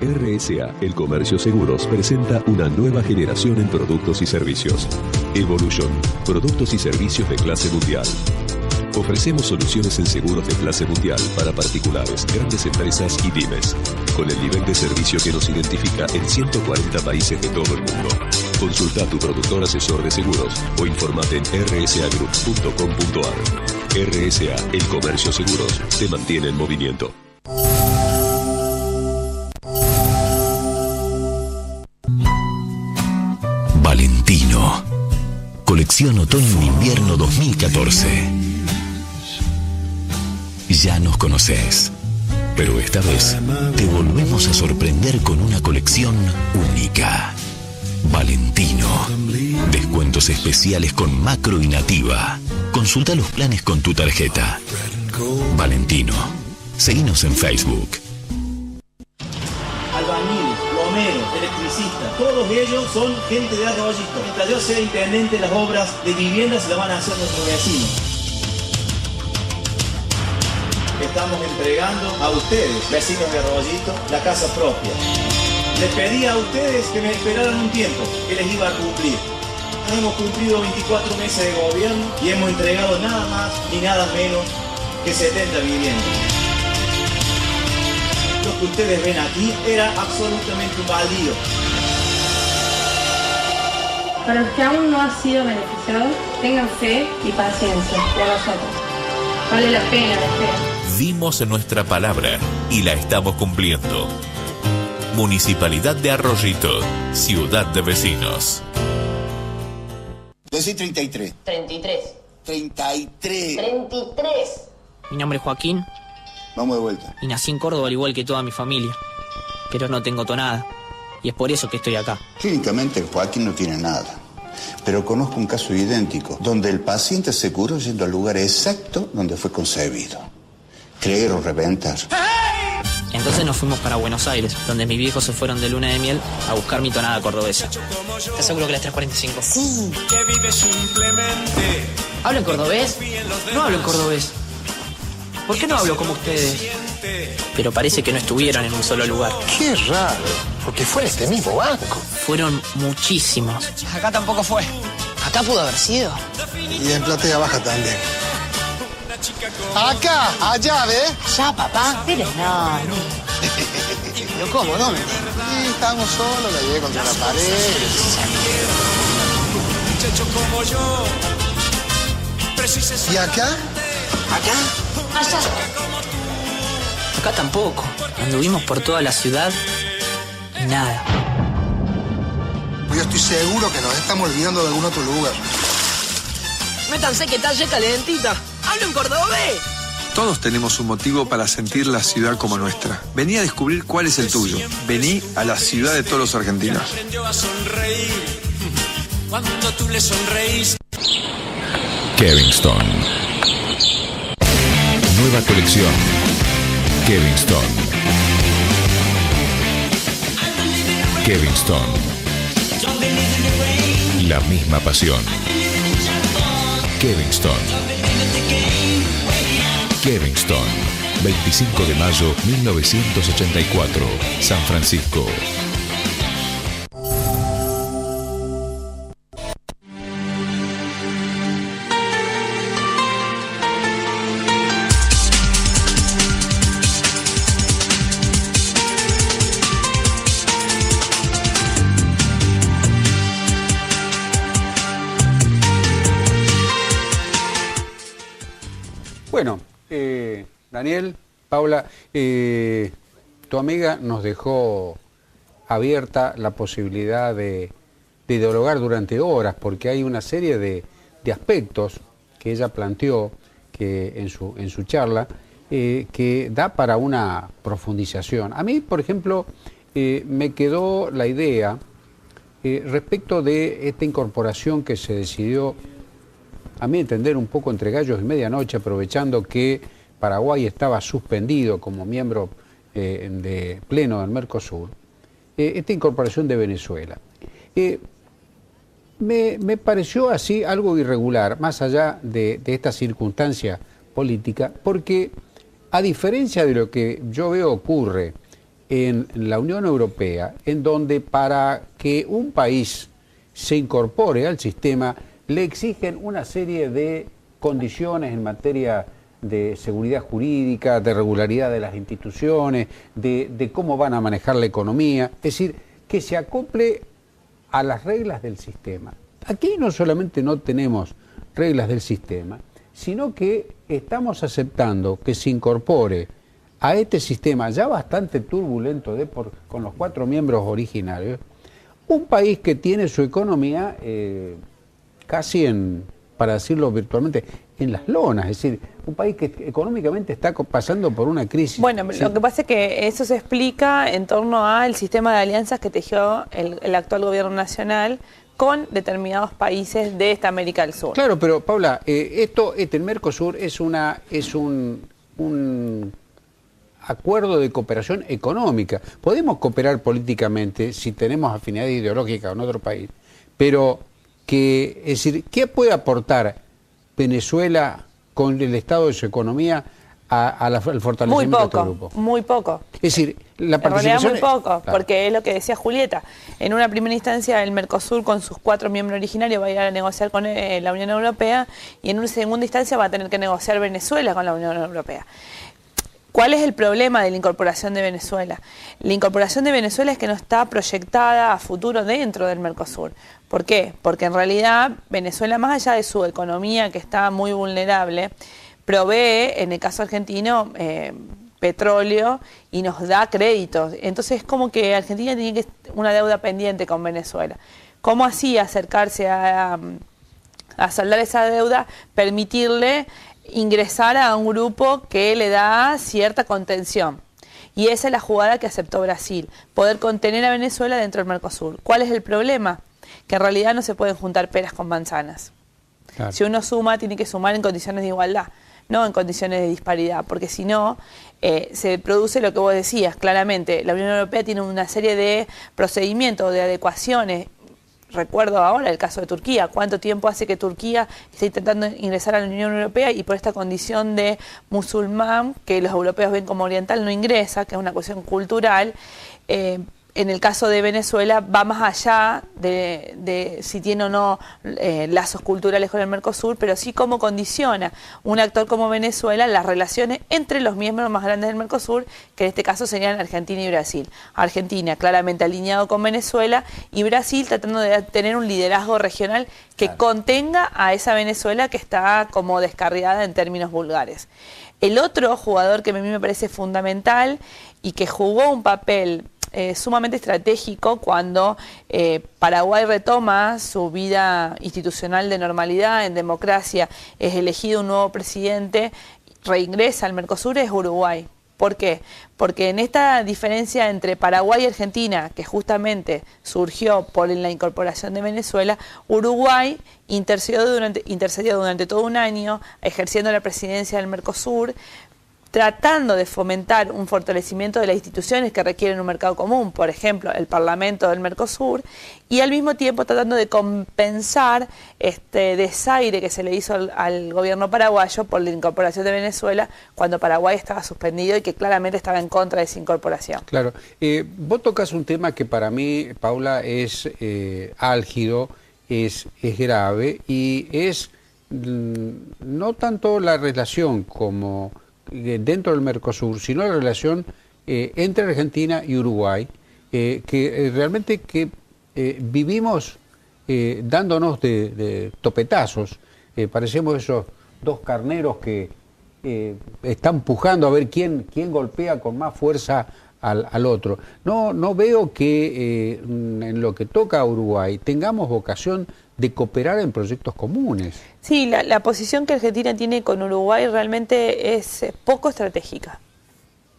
RSA, el Comercio Seguros, presenta una nueva generación en productos y servicios. Evolution, productos y servicios de clase mundial. Ofrecemos soluciones en seguros de clase mundial para particulares, grandes empresas y pymes, con el nivel de servicio que nos identifica en 140 países de todo el mundo. Consulta a tu productor asesor de seguros o informate en rsagroup.com.ar. RSA, el Comercio Seguros, te mantiene en movimiento. Valentino. Colección Otoño-Invierno 2014. Ya nos conocés, pero esta vez te volvemos a sorprender con una colección única. Valentino. Descuentos especiales con Macro y Nativa. Consulta los planes con tu tarjeta. Valentino. Seguinos en Facebook. Albañiles, plomeros, electricistas, todos ellos son gente de Arroyito. Mientras yo sea intendente, las obras de vivienda se las van a hacer nuestros vecinos. Estamos entregando a ustedes, vecinos de Arroyito, la casa propia. Les pedí a ustedes que me esperaran un tiempo, que les iba a cumplir. Hemos cumplido 24 meses de gobierno y hemos entregado nada más ni nada menos que 70 viviendas. Lo que ustedes ven aquí era absolutamente un baldío. Para los que aún no han sido beneficiados, tengan fe y paciencia por nosotros. Vale la pena la espera. Dimos nuestra palabra y la estamos cumpliendo. Municipalidad de Arroyito, ciudad de vecinos. Decí 33. 33. 33. 33. Mi nombre es Joaquín. Vamos de vuelta. Y nací en Córdoba al igual que toda mi familia. Pero no tengo tonada. Y es por eso que estoy acá. Clínicamente Joaquín no tiene nada. Pero conozco un caso idéntico, donde el paciente se curó yendo al lugar exacto donde fue concebido. Creer o reventar. Entonces nos fuimos para Buenos Aires, donde mis viejos se fueron de luna de miel a buscar mi tonada cordobesa. ¿Estás seguro que la 345? Sí. ¿Hablo en cordobés? No hablo en cordobés. ¿Por qué no hablo como ustedes? Pero parece que no estuvieron en un solo lugar. Qué raro, porque fue este mismo banco. Fueron muchísimos. Acá tampoco fue. Acá pudo haber sido. Y en Platea Baja también. Acá, allá, ¿ves? Ya, papá, pero no. ¿Pero cómo? ¿Dónde? Sí, estábamos solos, la llevé contra la pared. ¿Y acá? ¿Acá? Allá. Acá tampoco. Anduvimos por toda la ciudad y nada. Yo estoy seguro que nos estamos olvidando de algún otro lugar. Métanse que está ya calentita. ¡Hablo en cordobés! Todos tenemos un motivo para sentir la ciudad como nuestra. Vení a descubrir cuál es el tuyo. Vení a la ciudad de todos los argentinos. Kevingston. Nueva colección. Kevingston. Kevingston. La misma pasión. Kevingston. Kevingston. 25 de mayo 1984. San Francisco. Bueno, Daniel, Paula, tu amiga nos dejó abierta la posibilidad de dialogar durante horas, porque hay una serie de aspectos que ella planteó en su charla, que da para una profundización. A mí, por ejemplo, me quedó la idea respecto de esta incorporación que se decidió, a mi entender, un poco entre gallos y medianoche, aprovechando que Paraguay estaba suspendido como miembro de pleno del Mercosur, esta incorporación de Venezuela. Me pareció así algo irregular, más allá de esta circunstancia política, porque a diferencia de lo que yo veo ocurre en la Unión Europea, en donde para que un país se incorpore al sistema le exigen una serie de condiciones en materia de seguridad jurídica, de regularidad de las instituciones, de cómo van a manejar la economía, es decir, que se acople a las reglas del sistema. Aquí no solamente no tenemos reglas del sistema, sino que estamos aceptando que se incorpore a este sistema ya bastante turbulento con los 4 miembros originarios, un país que tiene su economía casi para decirlo virtualmente, en las lonas, es decir, un país que económicamente está pasando por una crisis. Bueno, lo que pasa es que eso se explica en torno al sistema de alianzas que tejió el actual gobierno nacional con determinados países de esta América del Sur. Claro, pero Paula, el Mercosur es un acuerdo de cooperación económica. Podemos cooperar políticamente si tenemos afinidad ideológica con otro país, pero es decir, ¿qué puede aportar Venezuela con el estado de su economía al fortalecimiento de este grupo? Muy poco. Es decir, la participación... En realidad muy poco, claro, porque es lo que decía Julieta. En una primera instancia el Mercosur con sus 4 miembros originarios va a ir a negociar con la Unión Europea y en una segunda instancia va a tener que negociar Venezuela con la Unión Europea. ¿Cuál es el problema de la incorporación de Venezuela? La incorporación de Venezuela es que no está proyectada a futuro dentro del Mercosur. ¿Por qué? Porque en realidad Venezuela, más allá de su economía que está muy vulnerable, provee, en el caso argentino, petróleo y nos da créditos. Entonces es como que Argentina tiene una deuda pendiente con Venezuela. ¿Cómo así acercarse a saldar esa deuda? Permitirle ingresar a un grupo que le da cierta contención. Y esa es la jugada que aceptó Brasil, poder contener a Venezuela dentro del Mercosur. ¿Cuál es el problema? Que en realidad no se pueden juntar peras con manzanas. Claro. Si uno suma, tiene que sumar en condiciones de igualdad, no en condiciones de disparidad, porque si no, se produce lo que vos decías, claramente. La Unión Europea tiene una serie de procedimientos, de adecuaciones. Recuerdo ahora el caso de Turquía, cuánto tiempo hace que Turquía está intentando ingresar a la Unión Europea y por esta condición de musulmán, que los europeos ven como oriental, no ingresa, que es una cuestión cultural. En el caso de Venezuela va más allá de si tiene o no lazos culturales con el Mercosur, pero sí cómo condiciona un actor como Venezuela las relaciones entre los miembros más grandes del Mercosur, que en este caso serían Argentina y Brasil. Argentina claramente alineado con Venezuela y Brasil tratando de tener un liderazgo regional que contenga a esa Venezuela que está como descarriada en términos vulgares. El otro jugador que a mí me parece fundamental y que jugó un papel sumamente estratégico cuando Paraguay retoma su vida institucional de normalidad, en democracia, es elegido un nuevo presidente, reingresa al Mercosur, es Uruguay. ¿Por qué? Porque en esta diferencia entre Paraguay y Argentina, que justamente surgió por la incorporación de Venezuela, Uruguay intercedió durante todo un año, ejerciendo la presidencia del Mercosur, tratando de fomentar un fortalecimiento de las instituciones que requieren un mercado común, por ejemplo, el Parlamento del Mercosur, y al mismo tiempo tratando de compensar este desaire que se le hizo al gobierno paraguayo por la incorporación de Venezuela, cuando Paraguay estaba suspendido y que claramente estaba en contra de esa incorporación. Claro. Vos tocas un tema que para mí, Paula, es álgido, es grave, y es no tanto la relación como dentro del Mercosur, sino la relación entre Argentina y Uruguay, que realmente vivimos dándonos de topetazos. Parecemos esos dos carneros que están pujando a ver quién golpea con más fuerza al otro. No veo que en lo que toca a Uruguay tengamos vocación de cooperar en proyectos comunes. Sí, la posición que Argentina tiene con Uruguay realmente es poco estratégica.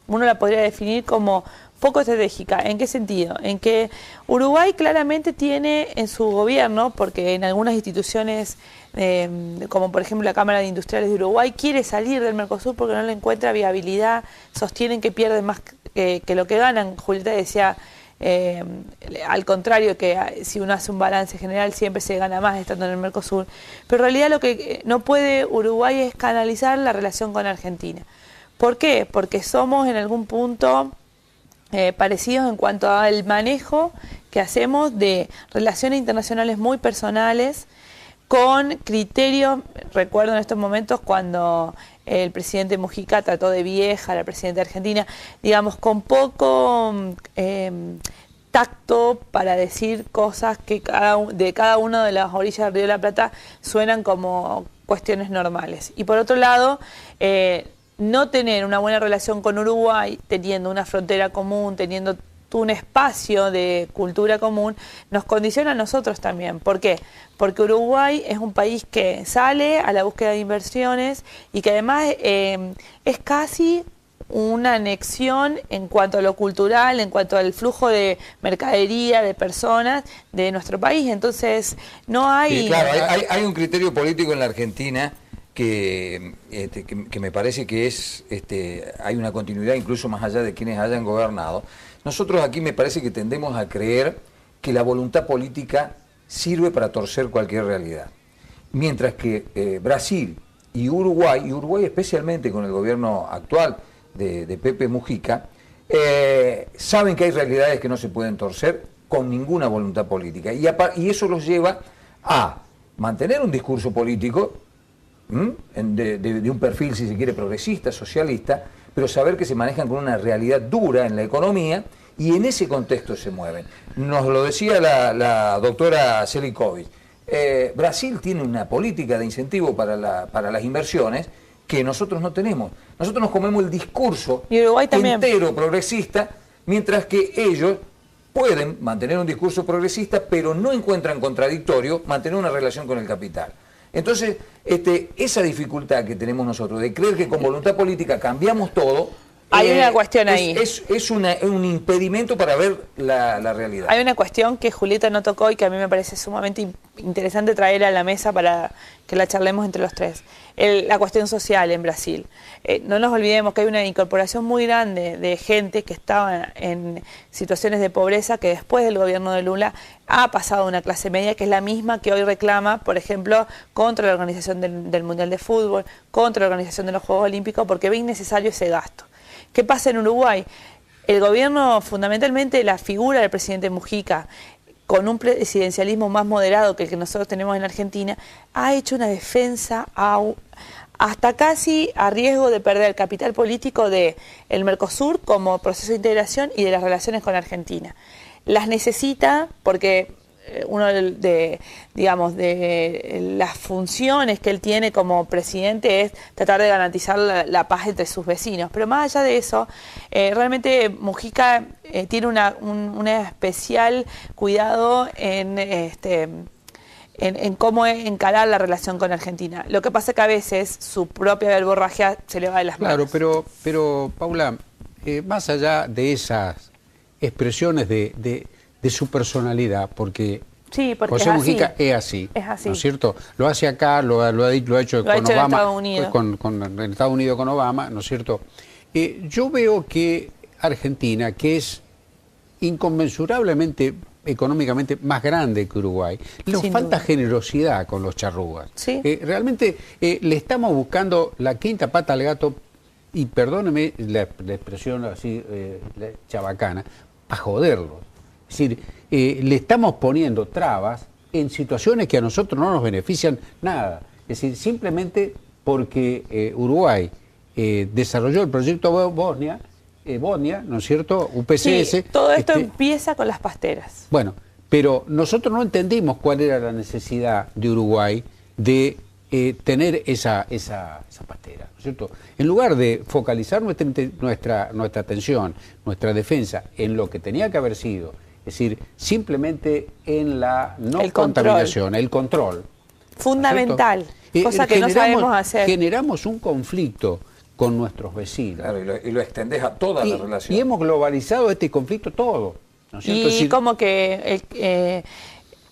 Uno la podría definir como poco estratégica. ¿En qué sentido? En que Uruguay claramente tiene en su gobierno, porque en algunas instituciones, como por ejemplo la Cámara de Industriales de Uruguay, quiere salir del Mercosur porque no le encuentra viabilidad, sostienen que pierden más que lo que ganan. Julieta decía, al contrario, que si uno hace un balance general siempre se gana más estando en el Mercosur. Pero en realidad lo que no puede Uruguay es canalizar la relación con Argentina. ¿Por qué? Porque somos en algún punto parecidos en cuanto al manejo que hacemos de relaciones internacionales muy personales, con criterios. Recuerdo en estos momentos cuando el presidente Mujica trató de vieja a la presidenta argentina, digamos, con poco tacto para decir cosas que de cada una de las orillas del Río de la Plata suenan como cuestiones normales. Y por otro lado, no tener una buena relación con Uruguay, teniendo una frontera común, teniendo un espacio de cultura común, nos condiciona a nosotros también. ¿Por qué? Porque Uruguay es un país que sale a la búsqueda de inversiones y que además es casi una anexión en cuanto a lo cultural, en cuanto al flujo de mercadería, de personas de nuestro país. Entonces, no hay... Sí, claro, hay un criterio político en la Argentina que me parece que es hay una continuidad incluso más allá de quienes hayan gobernado. Nosotros aquí me parece que tendemos a creer que la voluntad política sirve para torcer cualquier realidad. Mientras que Brasil y Uruguay especialmente con el gobierno actual de Pepe Mujica, saben que hay realidades que no se pueden torcer con ninguna voluntad política. Y eso los lleva a mantener un discurso político de un perfil, si se quiere, progresista, socialista, pero saber que se manejan con una realidad dura en la economía y en ese contexto se mueven. Nos lo decía la doctora Selikovic. Brasil tiene una política de incentivo para las inversiones que nosotros no tenemos. Nosotros nos comemos el discurso entero progresista, mientras que ellos pueden mantener un discurso progresista, pero no encuentran contradictorio mantener una relación con el capital. Entonces, esa dificultad que tenemos nosotros de creer que con voluntad política cambiamos todo, hay una cuestión ahí. Es un impedimento para ver la realidad. Hay una cuestión que Julieta no tocó y que a mí me parece sumamente interesante traer a la mesa para que la charlemos entre los tres. La cuestión social en Brasil. No nos olvidemos que hay una incorporación muy grande de gente que estaba en situaciones de pobreza que después del gobierno de Lula ha pasado a una clase media que es la misma que hoy reclama, por ejemplo, contra la organización del Mundial de Fútbol, contra la organización de los Juegos Olímpicos, porque ve innecesario ese gasto. ¿Qué pasa en Uruguay? El gobierno, fundamentalmente la figura del presidente Mujica, con un presidencialismo más moderado que el que nosotros tenemos en Argentina, ha hecho una defensa hasta casi a riesgo de perder el capital político del Mercosur como proceso de integración y de las relaciones con Argentina. Las necesita porque uno de las funciones que él tiene como presidente es tratar de garantizar la paz entre sus vecinos. Pero más allá de eso, realmente Mujica tiene un especial cuidado en cómo encarar la relación con Argentina. Lo que pasa es que a veces su propia verborragia se le va de las manos. Claro, pero Paula, más allá de esas expresiones de su personalidad, porque José Mujica es así, ¿no es cierto? Lo hace acá, lo ha hecho con Obama, en Estados Unidos con Obama, ¿no es cierto? Yo veo que Argentina, que es inconmensurablemente económicamente más grande que Uruguay, nos falta generosidad con los charrúas. ¿Sí? Realmente le estamos buscando la quinta pata al gato, y perdóneme la expresión así chabacana, para joderlos. Es decir, le estamos poniendo trabas en situaciones que a nosotros no nos benefician nada. Es decir, simplemente porque Uruguay desarrolló el proyecto Bosnia, ¿no es cierto? UPCS. Sí, todo esto empieza con las pasteras. Bueno, pero nosotros no entendimos cuál era la necesidad de Uruguay de tener esa pastera, ¿no es cierto? En lugar de focalizar nuestra atención, nuestra defensa en lo que tenía que haber sido, es decir, simplemente en la no contaminación, el control. Fundamental, cosa que no sabemos hacer. Generamos un conflicto con nuestros vecinos. Claro, y lo extendés a toda la relación. Y hemos globalizado este conflicto todo, ¿no es cierto? Y decir, como que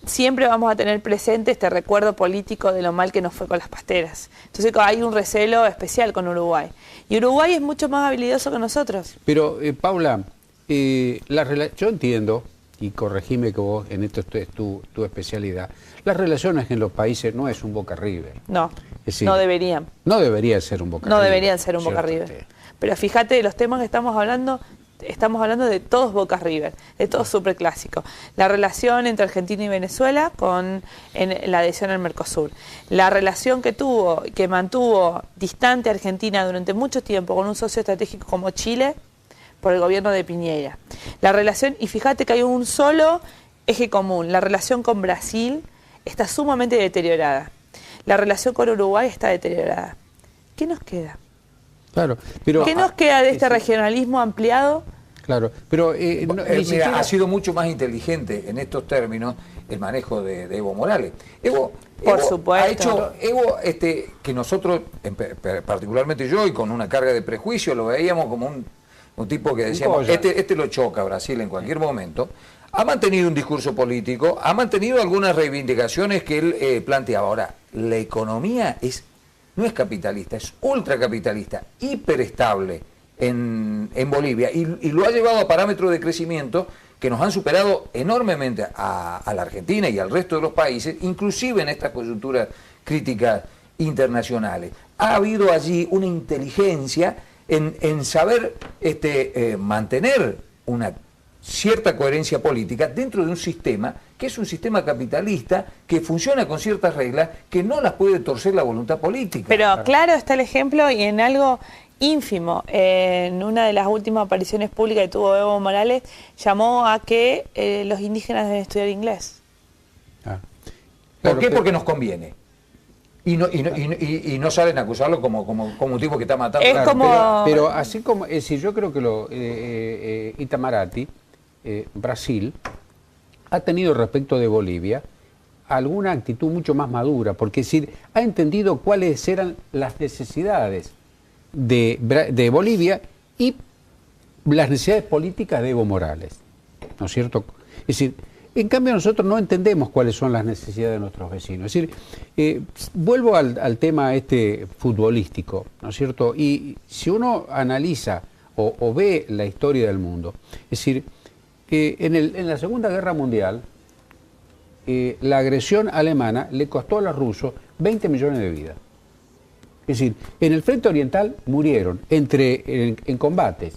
siempre vamos a tener presente este recuerdo político de lo mal que nos fue con las pasteras. Entonces hay un recelo especial con Uruguay. Y Uruguay es mucho más habilidoso que nosotros. Pero, Paula, yo entiendo, y corregime que vos, en esto es tu especialidad, las relaciones en los países no es un Boca River. No, decir, no deberían. No debería ser un Boca River. No deberían ser un Boca River. Pero fíjate, de los temas que estamos hablando de todos Boca River, de todos superclásicos. La relación entre Argentina y Venezuela en la adhesión al Mercosur. La relación que mantuvo distante Argentina durante mucho tiempo con un socio estratégico como Chile por el gobierno de Piñera. La relación, y fíjate que hay un solo eje común, la relación con Brasil está sumamente deteriorada. La relación con Uruguay está deteriorada. ¿Qué nos queda? Claro, pero ¿qué nos queda de este regionalismo ampliado? Claro, pero mira, ha sido mucho más inteligente en estos términos el manejo de Evo Morales. Evo supuesto. Ha hecho que nosotros, particularmente yo, y con una carga de prejuicio, lo veíamos como un tipo que decíamos, este lo choca a Brasil en cualquier momento. Ha mantenido un discurso político, ha mantenido algunas reivindicaciones que él planteaba. Ahora, la economía no es capitalista, es ultracapitalista, hiperestable en Bolivia, y lo ha llevado a parámetros de crecimiento que nos han superado enormemente a la Argentina y al resto de los países, inclusive en estas coyunturas críticas internacionales. Ha habido allí una inteligencia en saber mantener una cierta coherencia política dentro de un sistema que es un sistema capitalista que funciona con ciertas reglas que no las puede torcer la voluntad política. Pero claro está el ejemplo, y en algo ínfimo, en una de las últimas apariciones públicas que tuvo Evo Morales, llamó a que los indígenas deben estudiar inglés. ¿Por qué? Porque nos conviene. Y no salen a acusarlo como un tipo que está matando. Es como... pero así como, es decir, yo creo que Itamaraty, Brasil, ha tenido respecto de Bolivia alguna actitud mucho más madura, porque es decir, ha entendido cuáles eran las necesidades de Bolivia y las necesidades políticas de Evo Morales, ¿no es cierto? Es decir, en cambio nosotros no entendemos cuáles son las necesidades de nuestros vecinos. Es decir, vuelvo al tema futbolístico, ¿no es cierto? Y si uno analiza o ve la historia del mundo, es decir, en la Segunda Guerra Mundial, la agresión alemana le costó a los rusos 20 millones de vidas. Es decir, en el frente oriental murieron en combates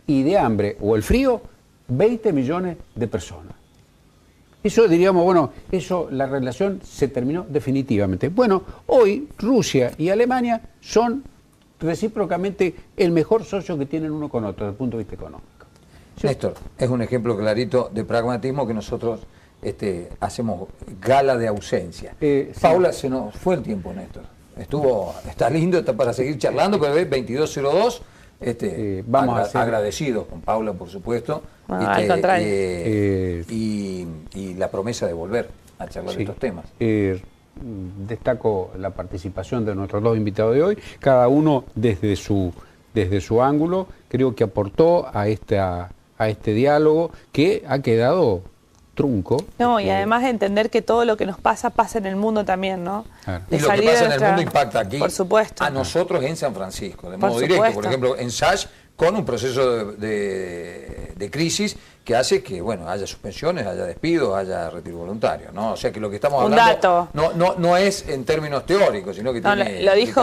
y de hambre o el frío 20 millones de personas. Eso diríamos, bueno, la relación se terminó definitivamente. Bueno, hoy Rusia y Alemania son recíprocamente el mejor socio que tienen uno con otro desde el punto de vista económico. Néstor, es un ejemplo clarito de pragmatismo que nosotros hacemos gala de ausencia. Paula, se nos fue el tiempo, Néstor. Está lindo, está para seguir charlando, pero es 22:02. Vamos agradecidos con Paula, por supuesto. Al contrario. Y la promesa de volver a charlar de estos temas. Destaco la participación de nuestros dos invitados de hoy, cada uno desde su ángulo, creo que aportó a este diálogo que ha quedado trunco. No, y además de entender que todo lo que nos pasa en el mundo también, ¿no? Claro. Y lo que pasa en el mundo impacta aquí, por supuesto, a nosotros en San Francisco, de modo directo. Por ejemplo, en SACH, con un proceso de crisis que hace que, bueno, haya suspensiones, haya despidos, haya retiro voluntario, ¿no? O sea que lo que estamos hablando no es en términos teóricos, sino que tiene... Lo dijo...